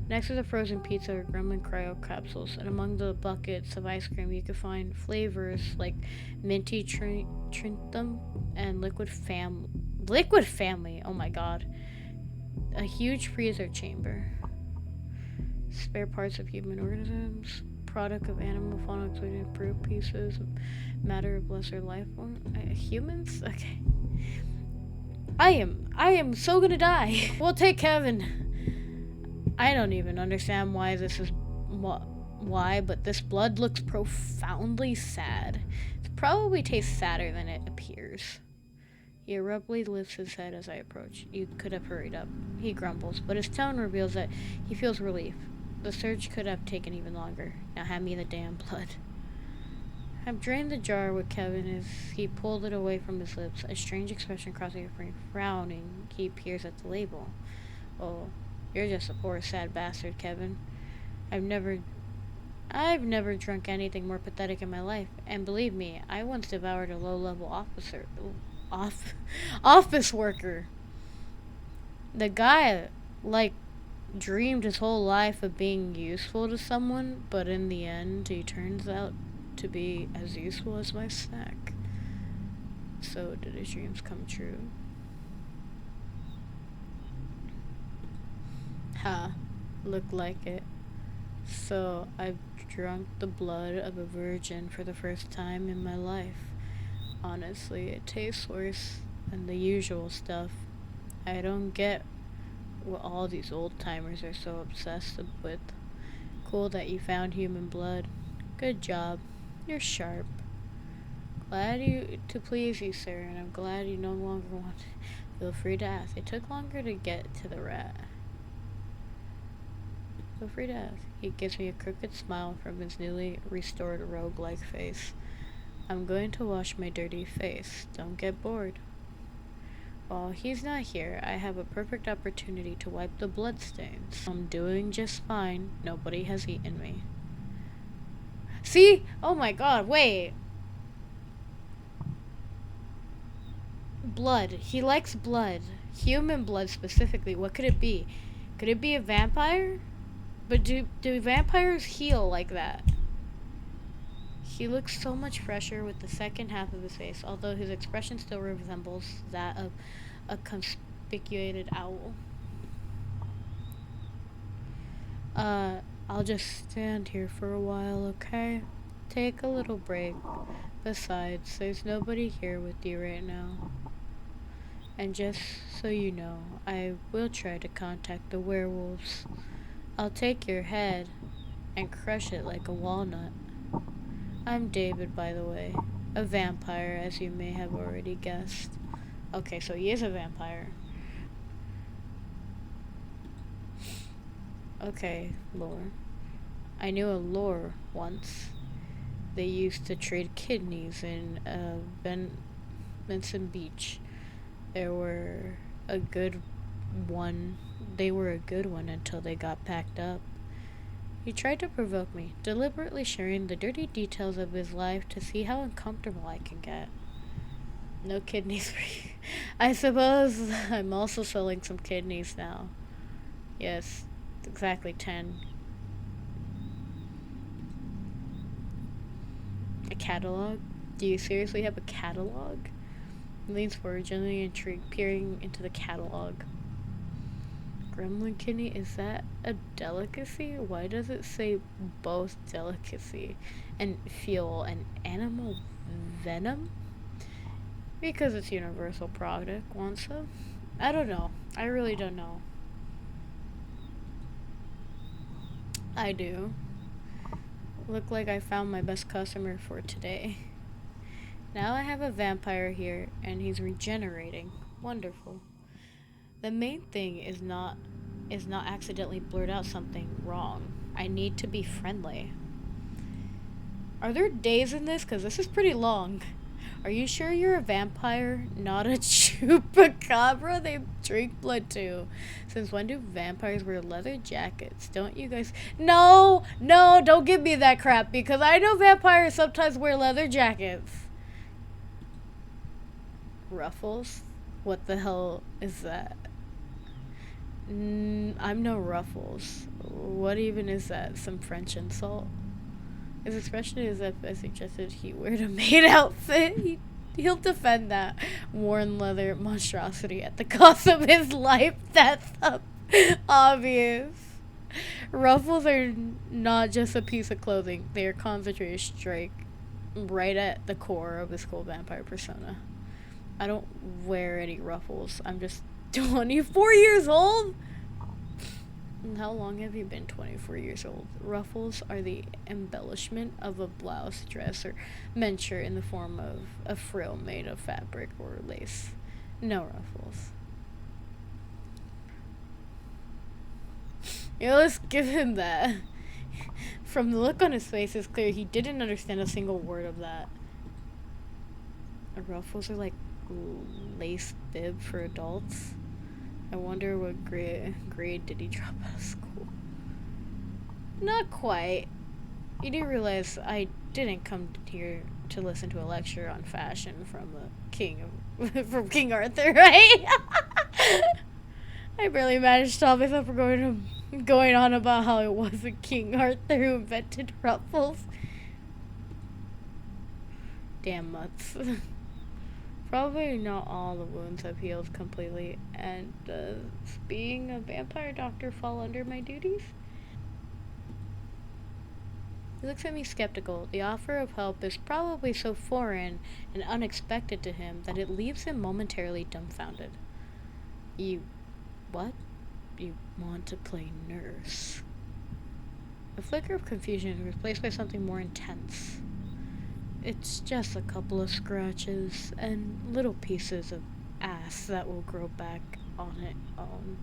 Next to the frozen pizza are gremlin cryo capsules, and among the buckets of ice cream you can find flavors like minty trinthum and liquid family. Oh my god. A huge freezer chamber. Spare parts of human organisms, product of animal fauna, including improved pieces of matter of lesser life form. Humans? Okay. I am so gonna die. We'll take Kevin. I don't even understand why this is but this blood looks profoundly sad. It probably tastes sadder than it appears. He abruptly lifts his head as I approach. You could have hurried up. He grumbles, but his tone reveals that he feels relief. The search could have taken even longer. Now hand me the damn blood. I've drained the jar with Kevin as he pulled it away from his lips. A strange expression crossing his brain. Frowning, he peers at the label. Oh, you're just a poor, sad bastard, Kevin. I've never drunk anything more pathetic in my life. And believe me, I once devoured a low-level office worker. The guy, dreamed his whole life of being useful to someone, but in the end, he turns out to be as useful as my snack. So, did his dreams come true? Ha, look like it. So, I've drunk the blood of a virgin for the first time in my life. Honestly, it tastes worse than the usual stuff. I don't get what all these old timers are so obsessed with. Cool that you found human blood. Good job. You're sharp. Glad to please you, sir, and I'm glad you no longer want to. Feel free to ask. It took longer to get to the rat. Feel free to ask. He gives me a crooked smile from his newly restored rogue-like face. I'm going to wash my dirty face. Don't get bored. While he's not here, I have a perfect opportunity to wipe the bloodstains. I'm doing just fine. Nobody has eaten me. See? Oh my god, wait. Blood. He likes blood. Human blood specifically. What could it be? Could it be a vampire? But do vampires heal like that? He looks so much fresher with the second half of his face, although his expression still resembles that of a conspicuated owl. I'll just stand here for a while, okay? Take a little break. Besides, there's nobody here with you right now. And just so you know, I will try to contact the werewolves. I'll take your head and crush it like a walnut. I'm David, by the way. A vampire, as you may have already guessed. Okay, so he is a vampire. Okay, lore. I knew a lore once. They used to trade kidneys in Vincent Beach. They were a good one until they got packed up. He tried to provoke me, deliberately sharing the dirty details of his life to see how uncomfortable I can get. No kidneys for you. I suppose I'm also selling some kidneys now. Yes, exactly 10. A catalog? Do you seriously have a catalog? He leans forward, genuinely intrigued, peering into the catalog. Gremlin kidney, is that a delicacy? Why does it say both delicacy and fuel and animal venom? Because it's universal product, want some? I don't know. I really don't know. I do. Look like I found my best customer for today. Now I have a vampire here, and he's regenerating. Wonderful. The main thing is not accidentally blurt out something wrong. I need to be friendly. Are there days in this? Because this is pretty long. Are you sure you're a vampire, not a chupacabra? They drink blood too. Since when do vampires wear leather jackets? Don't you guys... No, don't give me that crap, because I know vampires sometimes wear leather jackets. Ruffles? What the hell is that? I'm no Ruffles. What even is that? Some French insult? His expression is as if I suggested he wear a maid outfit. He'll defend that worn leather monstrosity at the cost of his life. That's obvious. Ruffles are not just a piece of clothing. They are concentrated strike right at the core of his cool vampire persona. I don't wear any ruffles. I'm just 24 years old? And how long have you been 24 years old? Ruffles are the embellishment of a blouse, dress, or miniature in the form of a frill made of fabric or lace. No ruffles. Yeah, let's give him that. From the look on his face, it's clear he didn't understand a single word of that. Ruffles are like lace bib for adults. I wonder what grade did he drop out of school. Not quite. You do realize I didn't come here to listen to a lecture on fashion from from King Arthur, right? I barely managed to stop myself from going on about how it wasn't King Arthur who invented ruffles. Damn mutts. Probably not all the wounds have healed completely. And does being a vampire doctor fall under my duties? He looks at me skeptical. The offer of help is probably so foreign and unexpected to him that it leaves him momentarily dumbfounded. You. What? You want to play nurse? A flicker of confusion is replaced by something more intense. It's just a couple of scratches and little pieces of ass that will grow back on it own.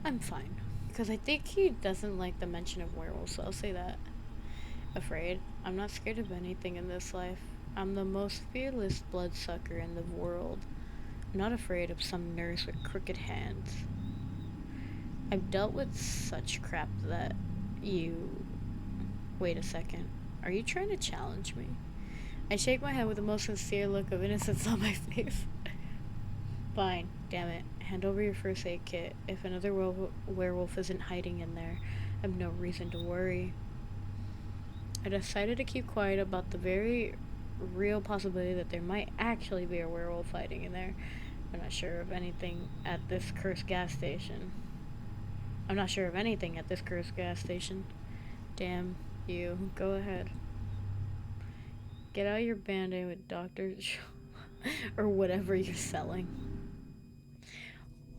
I'm fine. Because I think he doesn't like the mention of werewolves, so I'll say that. Afraid? I'm not scared of anything in this life. I'm the most fearless bloodsucker in the world. I'm not afraid of some nurse with crooked hands. I've dealt with such crap that you... Wait a second. Are you trying to challenge me? I shake my head with the most sincere look of innocence on my face. Fine, damn it. Hand over your first aid kit. If another werewolf isn't hiding in there, I have no reason to worry. I decided to keep quiet about the very real possibility that there might actually be a werewolf hiding in there. I'm not sure of anything at this cursed gas station. Damn you. Go ahead. Get out your band-aid with Dr. or whatever you're selling.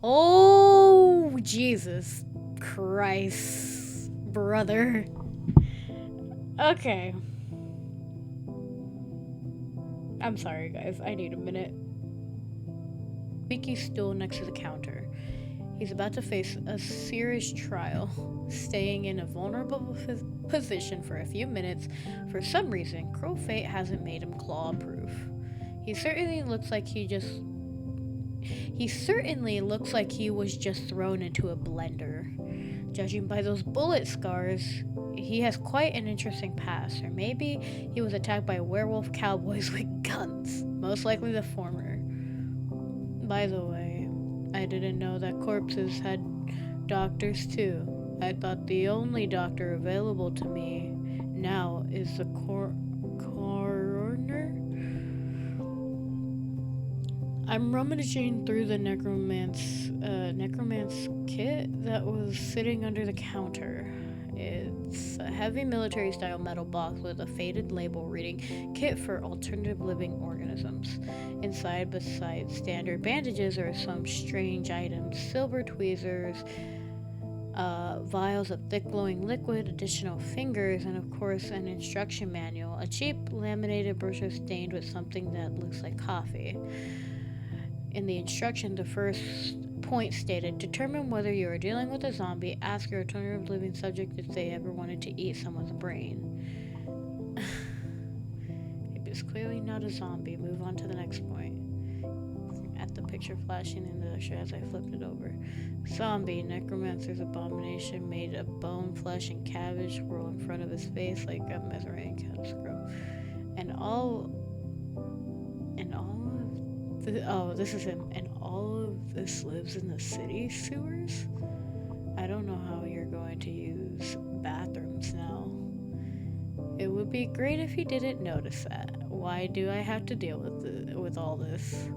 Oh, Jesus Christ, brother. Okay. I'm sorry, guys. I need a minute. Squeaky stool next to the counter. He's about to face a serious trial. Staying in a vulnerable position for a few minutes, for some reason, cruel fate hasn't made him claw-proof. He certainly looks like he was just thrown into a blender. Judging by those bullet scars, he has quite an interesting past, or maybe he was attacked by werewolf cowboys with guns. Most likely the former. By the way, I didn't know that corpses had doctors too. I thought the only doctor available to me now is the coroner. I'm rummaging through the necromance kit that was sitting under the counter. It's a heavy military-style metal box with a faded label reading "Kit for Alternative Living Organisms." Inside, besides standard bandages, are some strange items: silver tweezers, vials of thick glowing liquid, additional fingers, and of course an instruction manual, a cheap laminated brochure stained with something that looks like coffee. In the instruction, the first point stated, determine whether you are dealing with a zombie, ask your alternative living subject if they ever wanted to eat someone's brain. It is clearly not a zombie. Move on to the next point. At the picture flashing in the lecture as I flipped it over. Zombie, necromancer's abomination made of bone, flesh, and cabbage swirl in front of his face like a mesmerizing catastrophe. This is him. And all of this lives in the city sewers? I don't know how you're going to use bathrooms now. It would be great if you didn't notice that. Why do I have to deal with all this?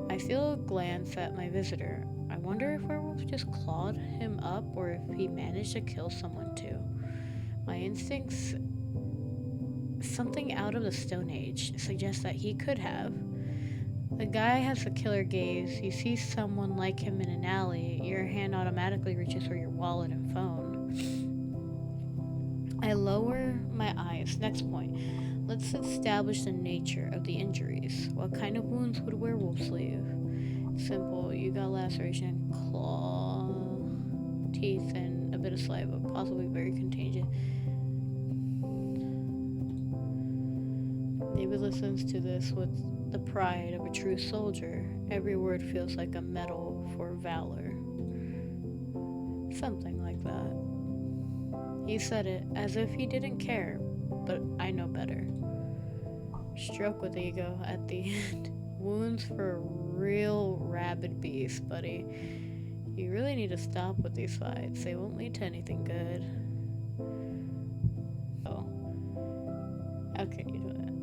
I feel a glance at my visitor. I wonder if werewolves just clawed him up or if he managed to kill someone too. My instincts, something out of the Stone Age, suggest that he could have. The guy has a killer gaze. You see someone like him in an alley, your hand automatically reaches for your wallet and phone. I lower my eyes. Next point. Let's establish the nature of the injuries. What kind of wounds would werewolves leave? Simple. You got laceration, claw, teeth, and a bit of saliva, possibly very contagious. David listens to this with the pride of a true soldier. Every word feels like a medal for valor. Something like that. He said it as if he didn't care, but I know better. Stroke with ego at the end. Wounds for a real rabid beast, buddy. You really need to stop with these fights. They won't lead to anything good. Oh. Okay, you do that.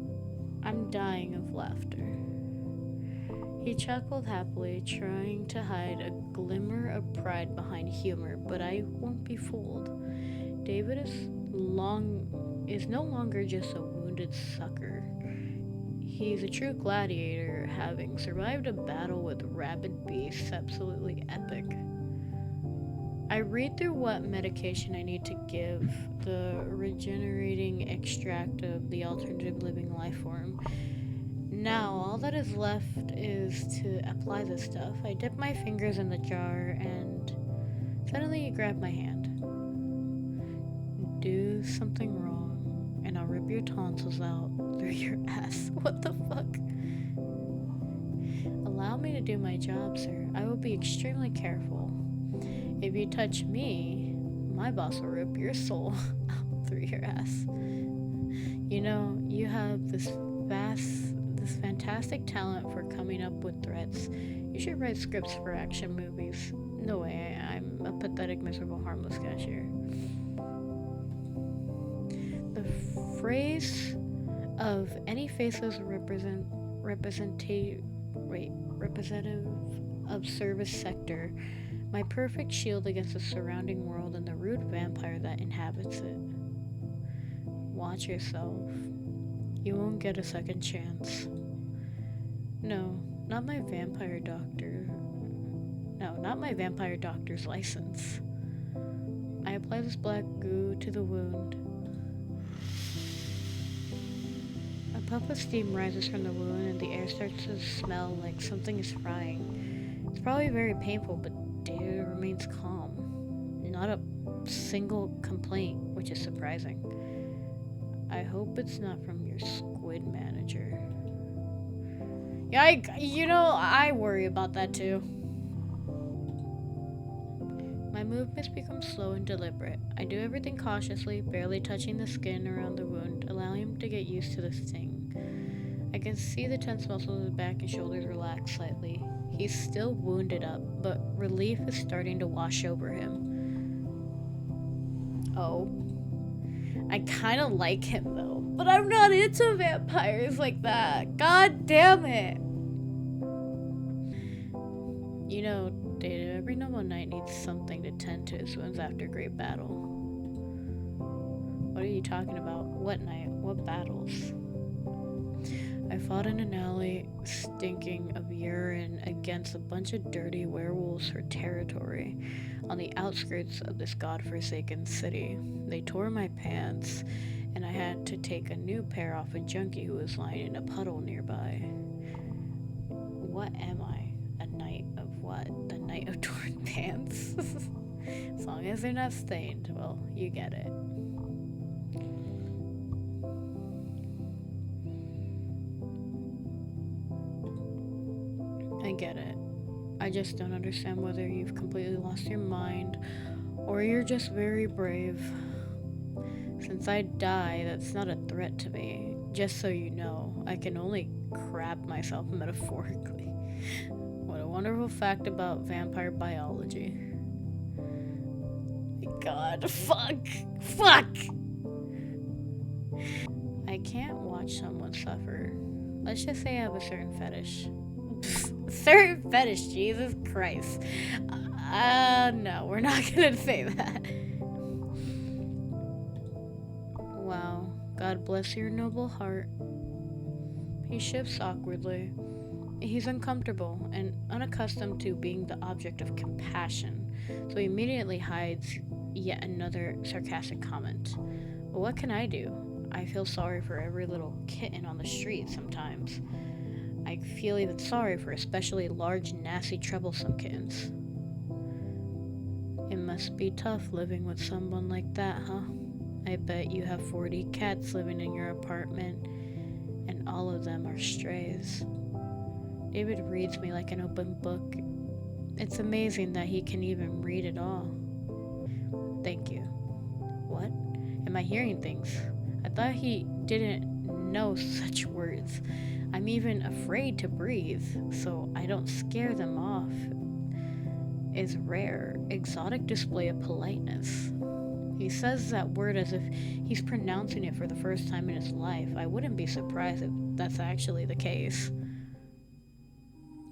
I'm dying of laughter. He chuckled happily, trying to hide a glimmer of pride behind humor, but I won't be fooled. David is no longer just a wounded sucker. He's a true gladiator, having survived a battle with rabid beasts absolutely epic. I read through what medication I need to give the regenerating extract of the alternative living life form. Now, all that is left is to apply the stuff. I dip my fingers in the jar and suddenly you grab my hand. Do something wrong and I'll rip your tonsils out through your ass. What the fuck? Allow me to do my job, sir. I will be extremely careful. If you touch me, my boss will rip your soul out through your ass. You know, you have this fantastic talent for coming up with threats. You should write scripts for action movies. No way, I'm a pathetic, miserable, harmless cashier. The phrase of any faceless representative of service sector, my perfect shield against the surrounding world and the rude vampire that inhabits it. Watch yourself. You won't get a second chance. No, not my vampire doctor. No, not my vampire doctor's license. I apply this black goo to the wound. A puff of steam rises from the wound and the air starts to smell like something is frying. It's probably very painful, but David remains calm. Not a single complaint, which is surprising. I hope it's not from your squid manager. Yeah, I worry about that too. My movements become slow and deliberate. I do everything cautiously, barely touching the skin around the wound, allowing him to get used to the sting. I can see the tense muscles of his back and shoulders relax slightly. He's still wounded up, but relief is starting to wash over him. Oh. I kind of like him though, but I'm not into vampires like that. God damn it. You know, Data, every noble knight needs something to tend to his wounds after a great battle. What are you talking about? What knight? What battles? I fought in an alley stinking of urine against a bunch of dirty werewolves for territory on the outskirts of this godforsaken city. They tore my pants, and I had to take a new pair off a junkie who was lying in a puddle nearby. What am I? A knight of what? The knight of torn pants? As long as they're not stained, well, you get it. I get it. I just don't understand whether you've completely lost your mind or you're just very brave. Since I die, that's not a threat to me. Just so you know, I can only crap myself metaphorically. What a wonderful fact about vampire biology. My God, fuck! I can't watch someone suffer. Let's just say I have a certain fetish. Certain fetish, Jesus Christ. No, we're not gonna say that. Wow, God bless your noble heart. He shifts awkwardly. He's uncomfortable and unaccustomed to being the object of compassion, so he immediately hides yet another sarcastic comment. But what can I do? I feel sorry for every little kitten on the street sometimes. I feel even sorry for especially large, nasty, troublesome kittens. It must be tough living with someone like that, huh? I bet you have 40 cats living in your apartment, and all of them are strays. David reads me like an open book. It's amazing that he can even read at all. Thank you. What? Am I hearing things? I thought he didn't know such words. I'm even afraid to breathe, so I don't scare them off. Is rare, exotic display of politeness. He says that word as if he's pronouncing it for the first time in his life. I wouldn't be surprised if that's actually the case.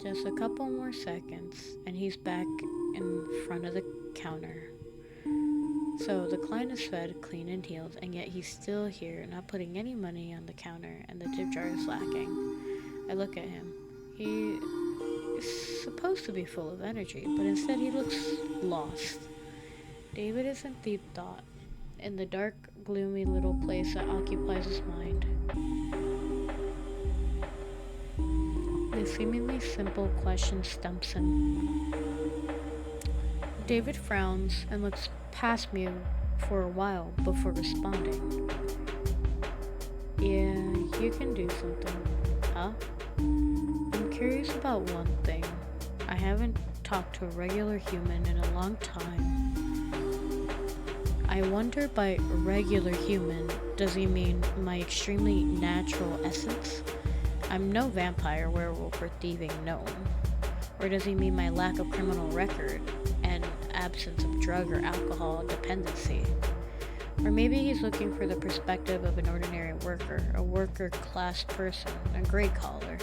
Just a couple more seconds, and he's back in front of the counter. So the client is fed, clean, and healed, and yet he's still here, not putting any money on the counter, and the tip jar is lacking. I look at him. He is supposed to be full of energy, but instead he looks lost. David is in deep thought, in the dark, gloomy little place that occupies his mind. The seemingly simple question stumps him. David frowns and looks past me for a while before responding. Yeah, you can do something. Huh? I'm curious about one thing. I haven't talked to a regular human in a long time. I wonder by regular human, does he mean my extremely natural essence? I'm no vampire, werewolf, or thieving gnome. Or does he mean my lack of criminal record and absence of drug or alcohol dependency? Or maybe he's looking for the perspective of an ordinary worker, a worker class person, a grey collar.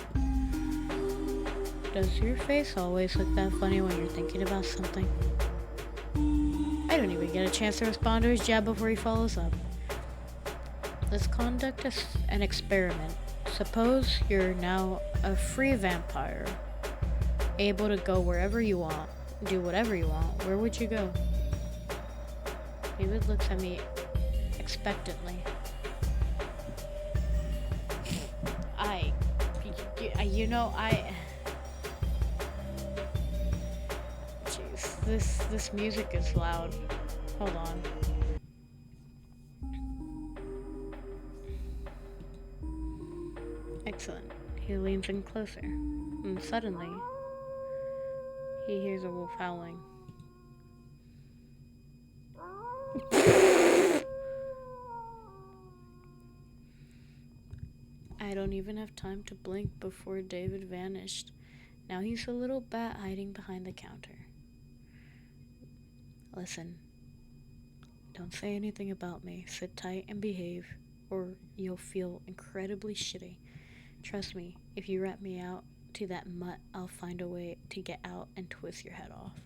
Does your face always look that funny when you're thinking about something? I don't even get a chance to respond to his jab before he follows up. Let's conduct an experiment. Suppose you're now a free vampire, able to go wherever you want, do whatever you want. Where would you go? David looks at me expectantly. Jeez, this music is loud. Hold on. Excellent. He leans in closer, and suddenly, he hears a wolf howling. I don't even have time to blink before David vanished. Now he's a little bat hiding behind the counter. Listen, don't say anything about me. Sit tight and behave, or you'll feel incredibly shitty. Trust me, if you rat me out to that mutt, I'll find a way to get out and twist your head off.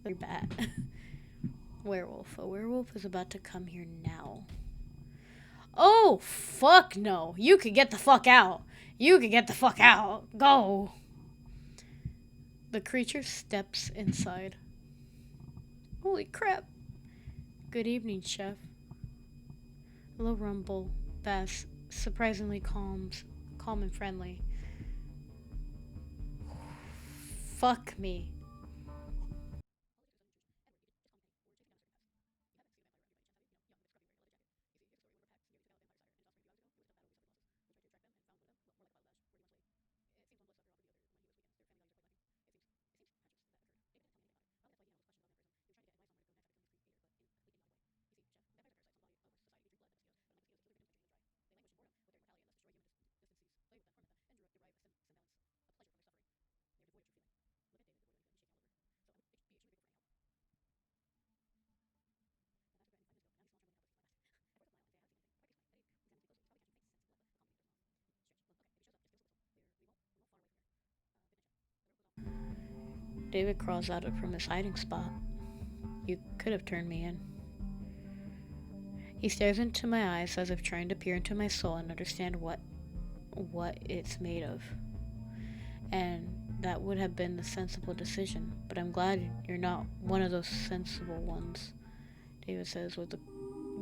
You're bad. Werewolf. A werewolf is about to come here now. Oh, fuck no. You can get the fuck out. You can get the fuck out. Go. The creature steps inside. Holy crap. Good evening, chef. A low rumble, bass, surprisingly calm and friendly. Fuck me. David crawls out from his hiding spot. You could have turned me in. He stares into my eyes as if trying to peer into my soul and understand what it's made of. And that would have been the sensible decision, but I'm glad you're not one of those sensible ones, David says with a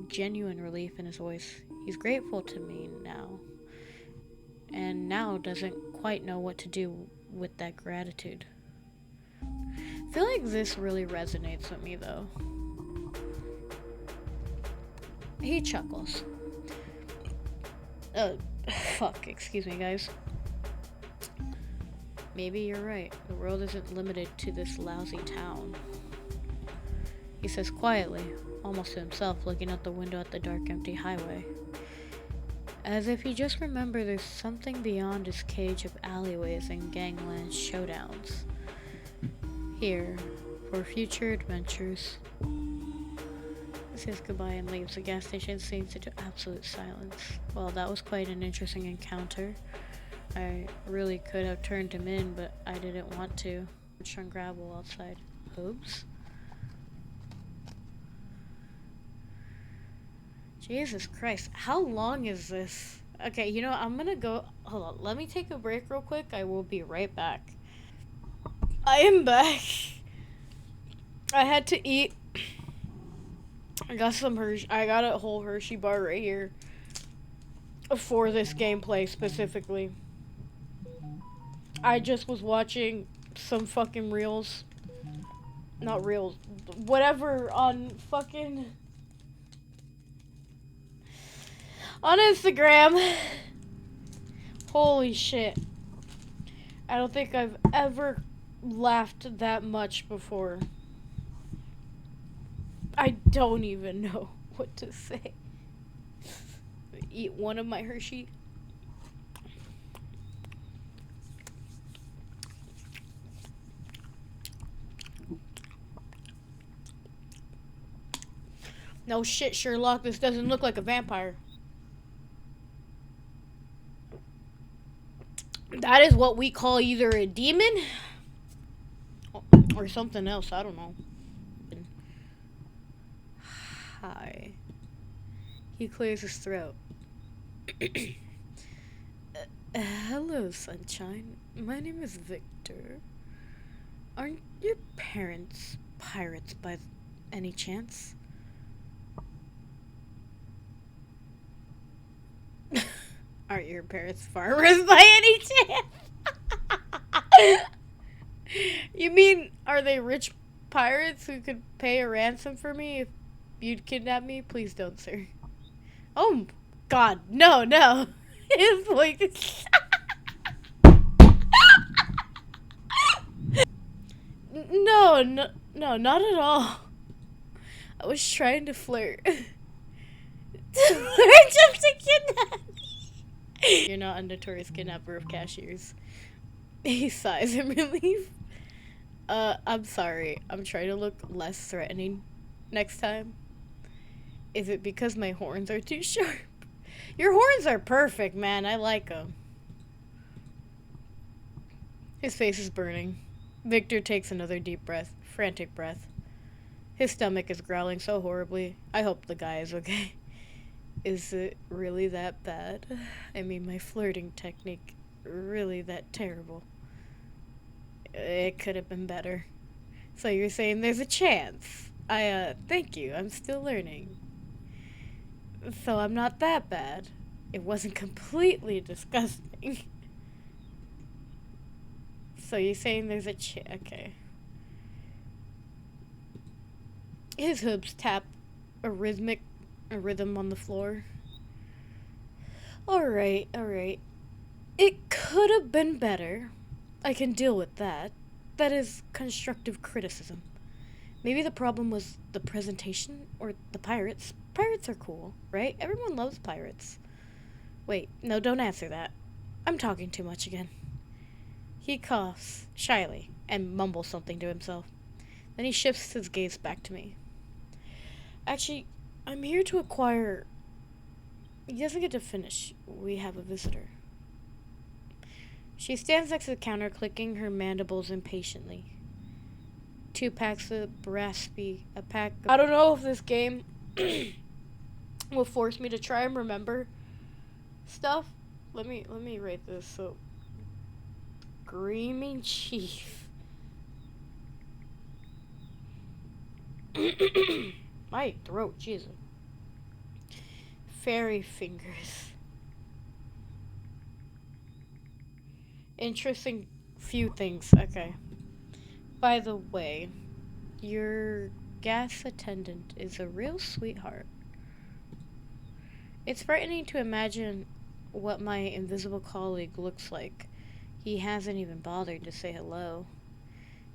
genuine relief in his voice. He's grateful to me now, and now doesn't quite know what to do with that gratitude. I feel like this really resonates with me, though. He chuckles. Fuck, excuse me, guys. Maybe you're right. The world isn't limited to this lousy town. He says quietly, almost to himself, looking out the window at the dark, empty highway. As if he just remembered there's something beyond his cage of alleyways and gangland showdowns. Here, for future adventures. says goodbye and leaves. The gas station sinks into absolute silence. Well, that was quite an interesting encounter. I really could have turned him in, but I didn't want to. On gravel outside. Oops. Jesus Christ. How long is this? Okay, you know, I'm gonna go. Hold on. Let me take a break real quick. I will be right back. I am back. I had to eat. I got some Hershey. I got a whole Hershey bar right here for this gameplay specifically. I just was watching some fucking reels. Not reels. Whatever on fucking... on Instagram. Holy shit. I don't think I've ever laughed that much before. I don't even know what to say. Eat one of my Hershey. No shit, Sherlock, this doesn't look like a vampire. That is what we call either a demon or something else, I don't know. Hi. He clears his throat. Hello, sunshine. My name is Victor. Aren't your parents pirates by any chance? Aren't your parents farmers by any chance? You mean, are they rich pirates who could pay a ransom for me if you'd kidnap me? Please don't, sir. Oh, God, no. His voice is... No, not at all. I was trying to flirt. Just to kidnap me. You're not a notorious kidnapper of cashiers. He sighs in relief. I'm sorry. I'm trying to look less threatening next time. Is it because my horns are too sharp? Your horns are perfect, man. I like them. His face is burning. Victor takes another deep breath. Frantic breath. His stomach is growling so horribly. I hope the guy is okay. Is it really that bad? I mean, my flirting technique really that terrible? It could have been better. So you're saying there's a chance? Thank you. I'm still learning. So I'm not that bad. It wasn't completely disgusting. So you're saying there's a okay. His hooves tap a rhythm on the floor. Alright. It could have been better. I can deal with that. That is constructive criticism. Maybe the problem was the presentation or the pirates. Pirates are cool, right? Everyone loves pirates. Wait, no, don't answer that. I'm talking too much again. He coughs shyly and mumbles something to himself. Then he shifts his gaze back to me. Actually, I'm here to acquire... He doesn't get to finish. We have a visitor. She stands next to the counter, clicking her mandibles impatiently. 2 packs of raspy, a pack of... I don't know if this game will force me to try and remember stuff. Let me rate this. So, Screaming Chief. My throat, Jesus. Fairy Fingers. Interesting few things. Okay. By the way, your gas attendant is a real sweetheart. It's frightening to imagine what my invisible colleague looks like. He hasn't even bothered to say hello.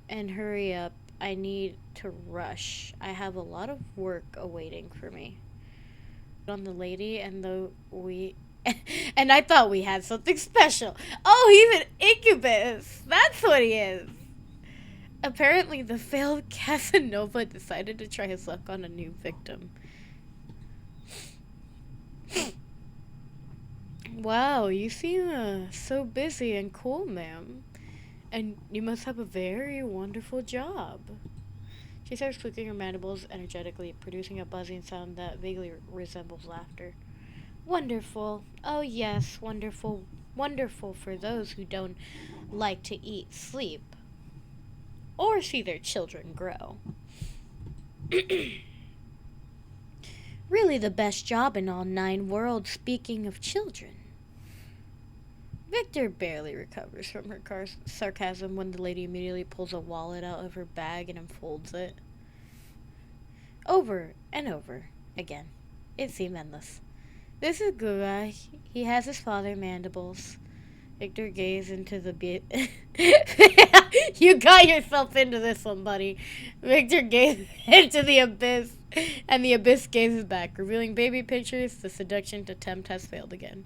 And hurry up, I need to rush. I have a lot of work awaiting for me. On the lady, and though we... and I thought we had something special. Oh, he's an incubus. That's what he is. Apparently, the failed Casanova decided to try his luck on a new victim. Wow, you seem so busy and cool, ma'am. And you must have a very wonderful job. She starts clicking her mandibles energetically, producing a buzzing sound that vaguely resembles laughter. Wonderful. Oh, yes, wonderful. Wonderful for those who don't like to eat, sleep, or see their children grow. Really the best job in all 9 worlds, speaking of children. Victor barely recovers from her sarcasm when the lady immediately pulls a wallet out of her bag and unfolds it. Over and over again. It seemed endless. This is Gura. He has his father mandibles. Victor gazed into the You got yourself into this one, buddy. Victor gazed into the abyss, and the abyss gazes back, revealing baby pictures. The seduction attempt has failed again.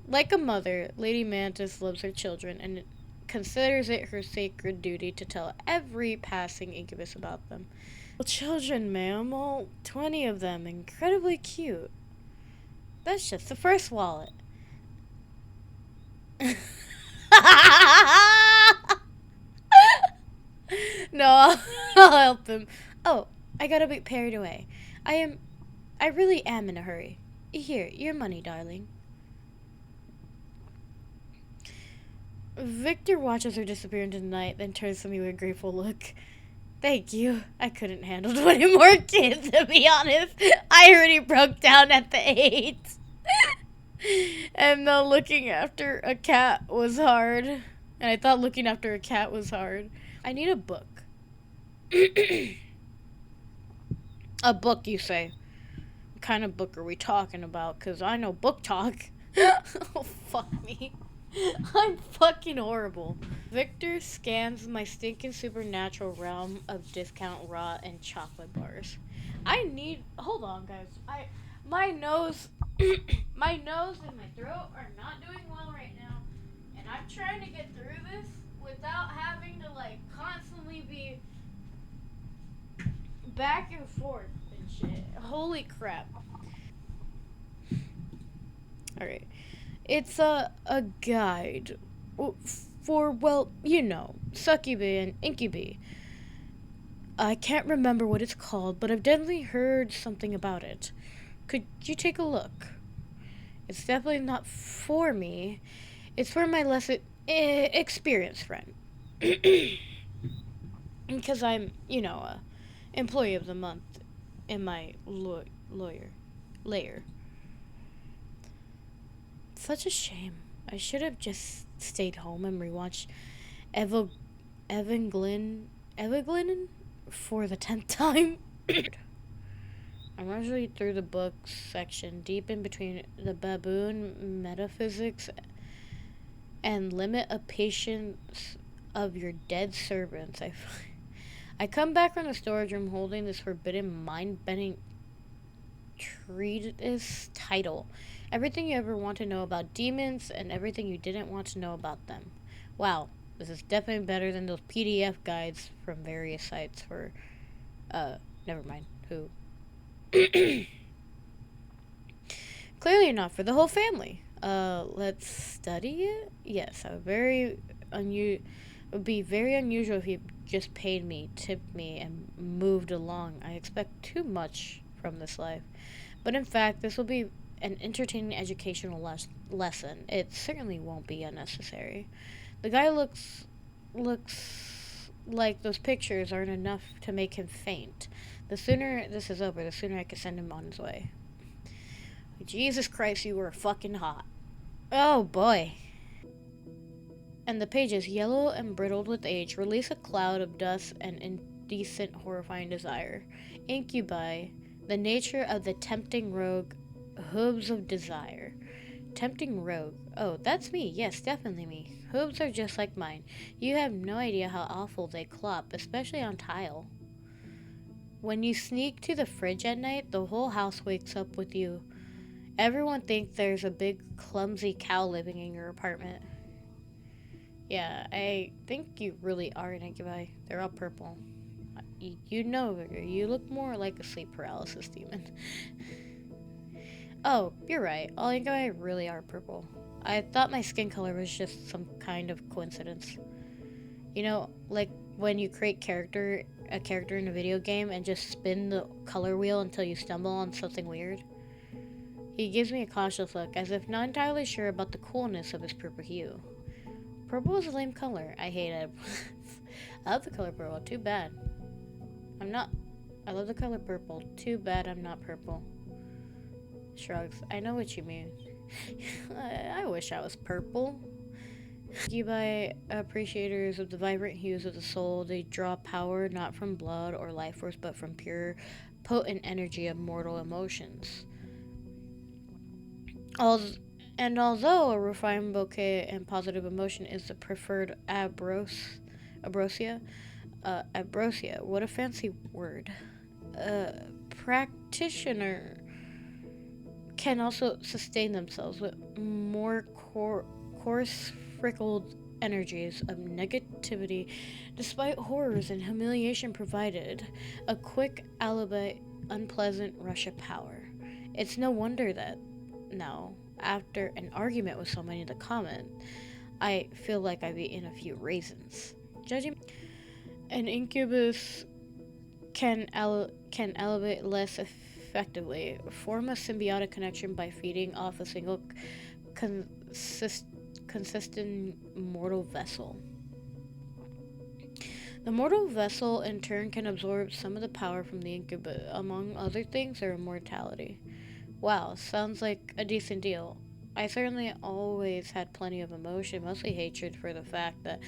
Like a mother, Lady Mantis loves her children and considers it her sacred duty to tell every passing incubus about them. Children, ma'am, all 20 of them, incredibly cute. That's just the first wallet. No, I'll help him. Oh, I gotta be carried away. I really am in a hurry. Here, your money, darling. Victor watches her disappear into the night, then turns to me with a grateful look. Thank you. I couldn't handle 20 more kids, to be honest. I already broke down at the 8. And looking after a cat was hard. And I thought looking after a cat was hard. I need a book. A book, you say? What kind of book are we talking about? Because I know book talk. Oh, fuck me. I'm fucking horrible. Victor scans my stinking supernatural realm of discount raw and chocolate bars. Hold on, guys. My nose, my nose and my throat are not doing well right now, and I'm trying to get through this without having to constantly be back and forth and shit. Holy crap. Alright. It's a guide for, well, succubi and incubi. I can't remember what it's called, but I've definitely heard something about it. Could you take a look? It's definitely not for me. It's for my less experienced friend. Because I'm, a employee of the month in my layer. Such a shame. I should have just stayed home and rewatched Evangeline for the 10th time. I'm usually through the book section, deep in between the baboon metaphysics and limit of patience of your dead servants. I come back from the storage room holding this forbidden mind-bending treatise title. Everything you ever want to know about demons and everything you didn't want to know about them. Wow, this is definitely better than those PDF guides from various sites for, never mind, who. Clearly not for the whole family. Let's study it? Yes, it would be very unusual if you just paid me, tipped me, and moved along. I expect too much from this life. But in fact, this will be an entertaining educational lesson. It certainly won't be unnecessary. The guy looks like those pictures aren't enough to make him faint. The sooner this is over, the sooner I can send him on his way. Jesus Christ, you were fucking hot. Oh boy. And the pages, yellow and brittled with age, release a cloud of dust and indecent, horrifying desire. Incubi, the nature of the tempting rogue, hooves of desire. Tempting rogue. Oh, that's me. Yes, definitely me. Hooves are just like mine. You have no idea how awful they clop, especially on tile. When you sneak to the fridge at night, the whole house wakes up with you. Everyone thinks there's a big, clumsy cow living in your apartment. Yeah, I think you really are an incubi. They're all purple. You know, you look more like a sleep paralysis demon. Oh, you're right. All incubi really are purple. I thought my skin color was just some kind of coincidence. You know, like when you create a character in a video game and just spin the color wheel until you stumble on something weird. He gives me a cautious look, as if not entirely sure about the coolness of his purple hue. Purple is a lame color. I hate it. I love the color purple. Too bad. I'm not. I love the color purple. Too bad I'm not purple. Shrugs. I know what you mean. I wish I was purple. You by appreciators of the vibrant hues of the soul, they draw power not from blood or life force, but from pure, potent energy of mortal emotions. And although a refined bouquet and positive emotion is the preferred abrosia, what a fancy word. Practitioner can also sustain themselves with more coarse, freckled energies of negativity, despite horrors and humiliation provided a quick, alibi, unpleasant rush of power. It's no wonder that now, after an argument with someone in the comment, I feel like I've eaten a few raisins. Judging an incubus can elevate less effectively, form a symbiotic connection by feeding off a single consistent mortal vessel. The mortal vessel, in turn, can absorb some of the power from the incubus, among other things, their immortality. Wow, sounds like a decent deal. I certainly always had plenty of emotion, mostly hatred for the fact that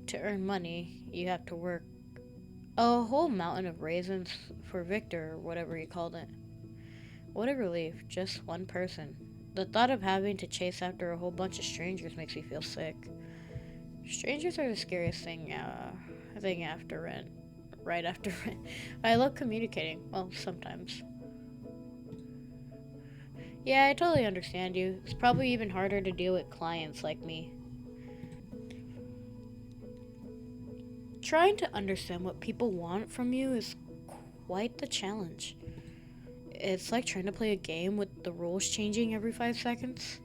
to earn money, you have to work a whole mountain of raisins for Victor, or whatever he called it. What a relief, just one person. The thought of having to chase after a whole bunch of strangers makes me feel sick. Strangers are the scariest thing after rent. Right after rent. I love communicating. Well, sometimes. Yeah, I totally understand you. It's probably even harder to deal with clients like me. Trying to understand what people want from you is quite the challenge. It's like trying to play a game with the rules changing every 5 seconds.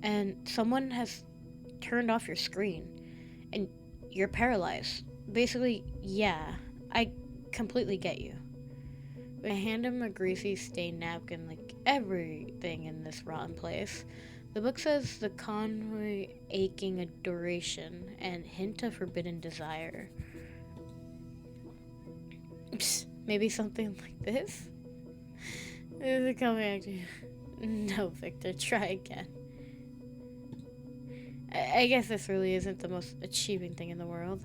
And someone has turned off your screen and you're paralyzed. Basically, yeah, I completely get you. I hand him a greasy, stained napkin like everything in this rotten place. The book says the convoy aching adoration and hint of forbidden desire. Psst, maybe something like this? Is it coming back to you? No, Victor, try again. I guess this really isn't the most achieving thing in the world.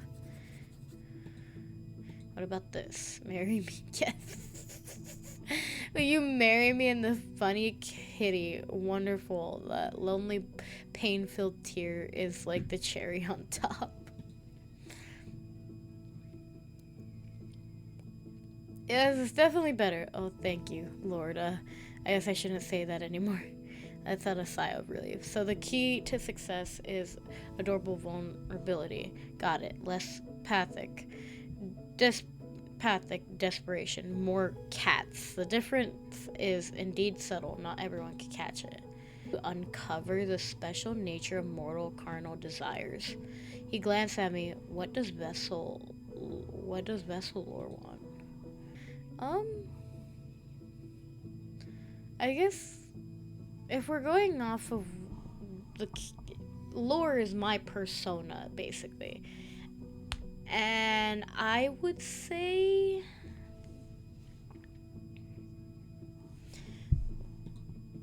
What about this? Marry me? Yes. Will you marry me? And the funny kitty, wonderful, that lonely, pain-filled tear is like the cherry on top. Yes, it's definitely better. Oh, thank you, Lord. I guess I shouldn't say that anymore. That's not a sigh of relief. So the key to success is adorable vulnerability. Got it. Less pathic. Pathic desperation. More cats. The difference is indeed subtle. Not everyone can catch it. To uncover the special nature of mortal carnal desires. He glanced at me. What does Vessel Lore want? Um, I guess if we're going off of the lore is my persona, basically. And I would say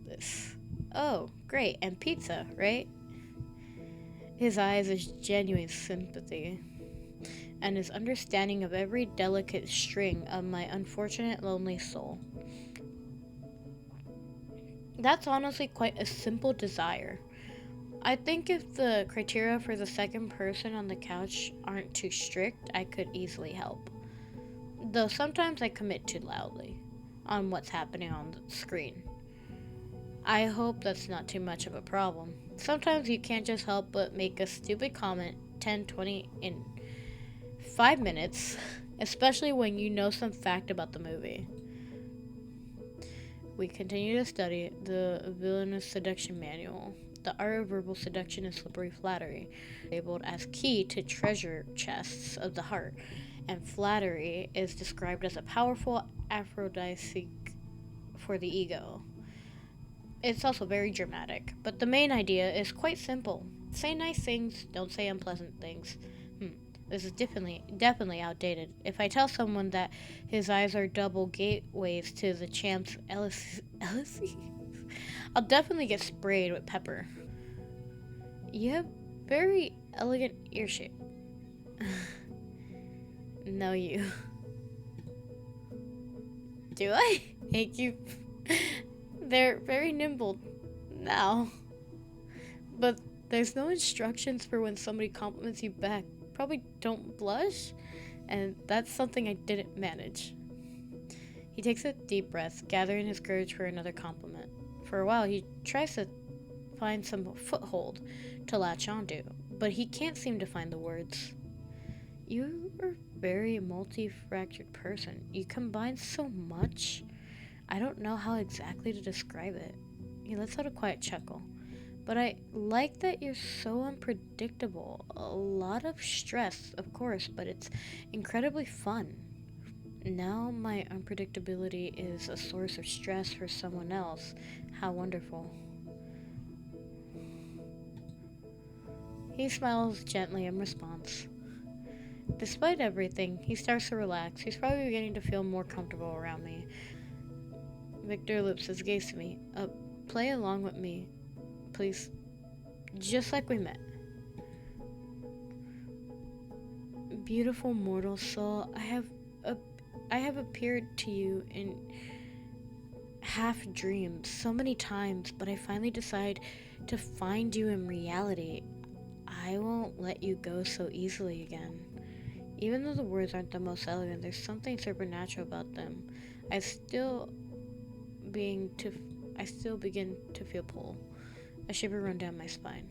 this. Oh, great. And pizza, right? His eyes is genuine sympathy, and his understanding of every delicate string of my unfortunate lonely soul. That's honestly quite a simple desire. I think if the criteria for the second person on the couch aren't too strict, I could easily help. Though sometimes I commit too loudly on what's happening on the screen. I hope that's not too much of a problem. Sometimes you can't just help but make a stupid comment 10, 20 in 5 minutes, especially when you know some fact about the movie. We continue to study the Villainous Seduction Manual. The art of verbal seduction and slippery flattery, labeled as key to treasure chests of the heart, and flattery is described as a powerful aphrodisiac for the ego. It's also very dramatic, but the main idea is quite simple. Say nice things, don't say unpleasant things. This is definitely outdated. If I tell someone that his eyes are double gateways to the champ's LSE, I'll definitely get sprayed with pepper. You have very elegant ear shape. No, you. Do I? Thank you. They're very nimble now. But there's no instructions for when somebody compliments you back. Probably don't blush, and that's something I didn't manage. He takes a deep breath, gathering his courage for another compliment. For a while, he tries to find some foothold to latch onto, but he can't seem to find the words. You are a very multi-fractured person. You combine so much. I don't know how exactly to describe it. He lets out a quiet chuckle. But I like that you're so unpredictable. A lot of stress, of course, but it's incredibly fun. Now my unpredictability is a source of stress for someone else. How wonderful. He smiles gently in response. Despite everything, he starts to relax. He's probably beginning to feel more comfortable around me. Victor lifts his gaze to me. Play along with me, please. Just like we met. Beautiful mortal soul, I have appeared to you in half dreams so many times, but I finally decide to find you in reality. I won't let you go so easily again. Even though the words aren't the most elegant, there's something supernatural about them. I still begin to feel pull. A shiver run down my spine.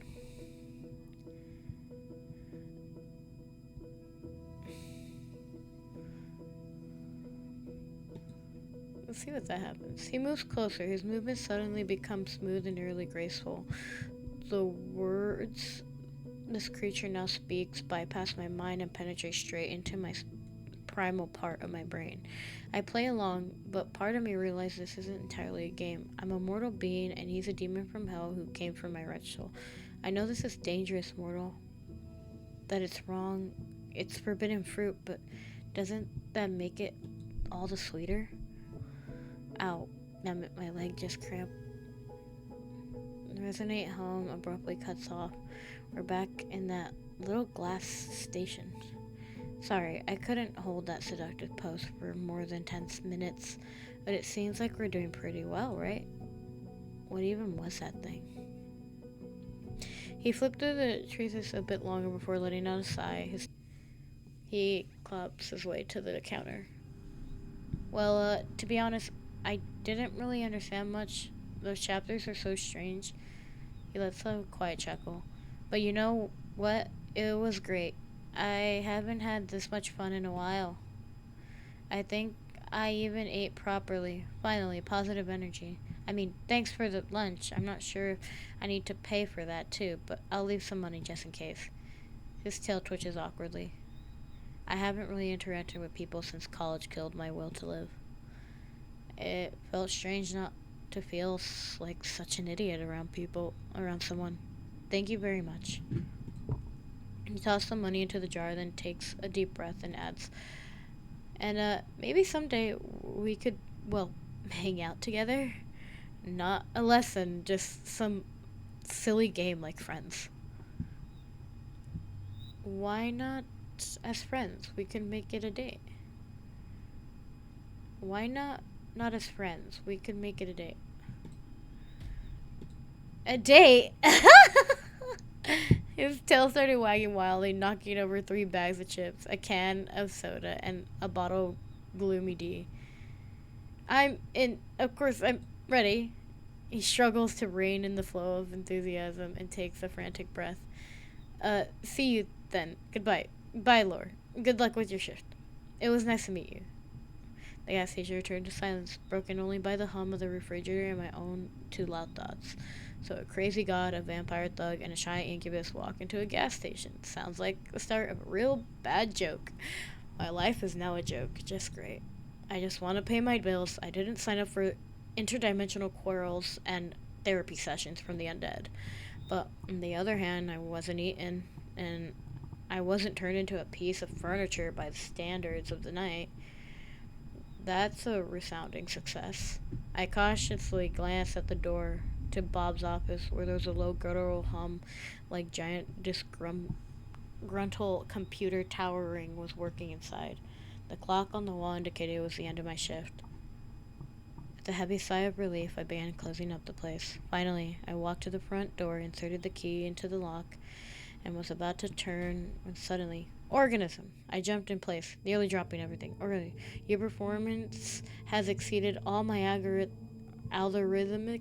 Let's see what that happens. He moves closer. His movements suddenly become smooth and eerily graceful. The words this creature now speaks bypass my mind and penetrate straight into my primal part of my brain. I play along, but part of me realizes this isn't entirely a game. I'm a mortal being, and he's a demon from hell who came for my wretched soul. I know this is dangerous, mortal. That it's wrong. It's forbidden fruit, but doesn't that make it all the sweeter? Ow. Damn it, my leg just cramped. Resonate home abruptly cuts off. We're back in that little glass station. Sorry, I couldn't hold that seductive pose for more than 10 minutes, but it seems like we're doing pretty well, right? What even was that thing? He flipped through the traces a bit longer before letting out a sigh. He claps his way to the counter. Well, to be honest, I didn't really understand much. Those chapters are so strange. He lets out a quiet chuckle. But you know what? It was great. I haven't had this much fun in a while. I think I even ate properly. Finally, positive energy. I mean, thanks for the lunch. I'm not sure if I need to pay for that too, but I'll leave some money just in case. His tail twitches awkwardly. I haven't really interacted with people since college killed my will to live. It felt strange not to feel like such an idiot around someone. Thank you very much. He tosses the money into the jar, then takes a deep breath and adds, and maybe someday we could, hang out together. Not a lesson, just some silly game like friends. Why not as friends? We can make it a date. Why not as friends? We could make it a date. A date? His tail started wagging wildly, knocking over 3 bags of chips, a can of soda, and a bottle of Gloomy D. Of course, I'm ready. He struggles to rein in the flow of enthusiasm and takes a frantic breath. See you then. Goodbye. Bye, Lore. Good luck with your shift. It was nice to meet you. The gas station returned to silence, broken only by the hum of the refrigerator and my own two loud thoughts. So a crazy god, a vampire thug, and a shy incubus walk into a gas station. Sounds like the start of a real bad joke. My life is now a joke. Just great. I just want to pay my bills. I didn't sign up for interdimensional quarrels and therapy sessions from the undead. But on the other hand, I wasn't eaten, and I wasn't turned into a piece of furniture by the standards of the night. That's a resounding success. I cautiously glanced at the door to Bob's office, where there was a low guttural hum like giant disgruntled computer towering was working inside. The clock on the wall indicated it was the end of my shift. With a heavy sigh of relief, I began closing up the place. Finally, I walked to the front door, inserted the key into the lock, and was about to turn when suddenly, organism! I jumped in place, nearly dropping everything. Already, your performance has exceeded all my algorithmic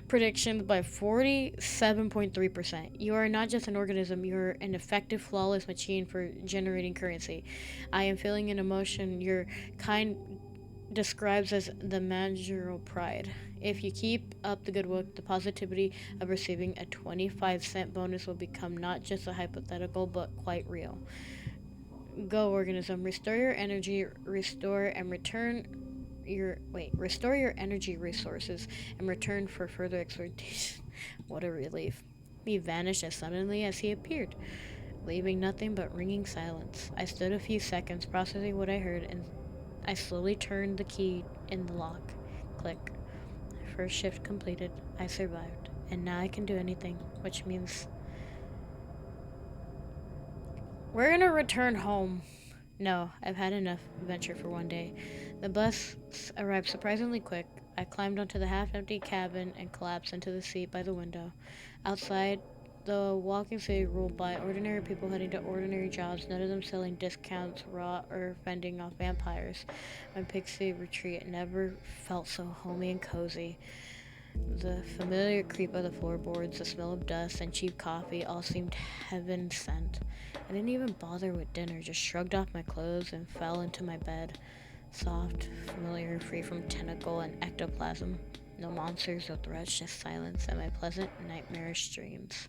predictions by 47.3%. You are not just an organism, you are an effective, flawless machine for generating currency. I am feeling an emotion your kind describes as the managerial pride. If you keep up the good work, the positivity of receiving a 25-cent bonus will become not just a hypothetical but quite real. Go, organism, restore your energy, restore your energy resources and return for further exploitation. What a relief. He vanished as suddenly as he appeared, leaving nothing but ringing silence. I stood a few seconds processing what I heard, and I slowly turned the key in the lock. Click. First shift completed. I survived. And now I can do anything, which means we're gonna return home. No, I've had enough adventure for one day. The bus arrived surprisingly quick. I climbed onto the half-empty cabin and collapsed into the seat by the window. Outside, the walking city ruled by ordinary people heading to ordinary jobs, none of them selling discounts, raw, or fending off vampires. My pixie retreat never felt so homey and cozy. The familiar creep of the floorboards, the smell of dust, and cheap coffee all seemed heaven sent. I didn't even bother with dinner, just shrugged off my clothes and fell into my bed. Soft, familiar, free from tentacle and ectoplasm. No monsters or threats, just silence and my pleasant, nightmarish dreams.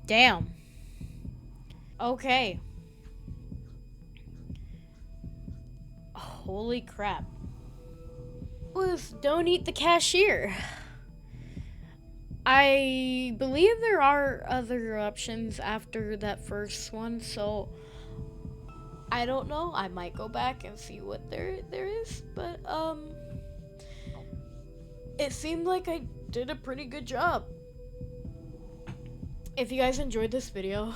Damn. Okay. Holy crap. Was Don't Eat the Cashier. I believe there are other options after that first one, so I don't know. I might go back and see what there is, but it seemed like I did a pretty good job. If you guys enjoyed this video,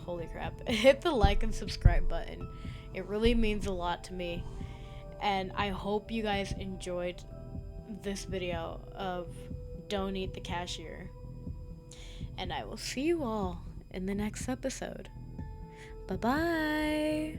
holy crap, hit the like and subscribe button. It really means a lot to me. And I hope you guys enjoyed this video of Don't Eat the Cashier. And I will see you all in the next episode. Bye-bye.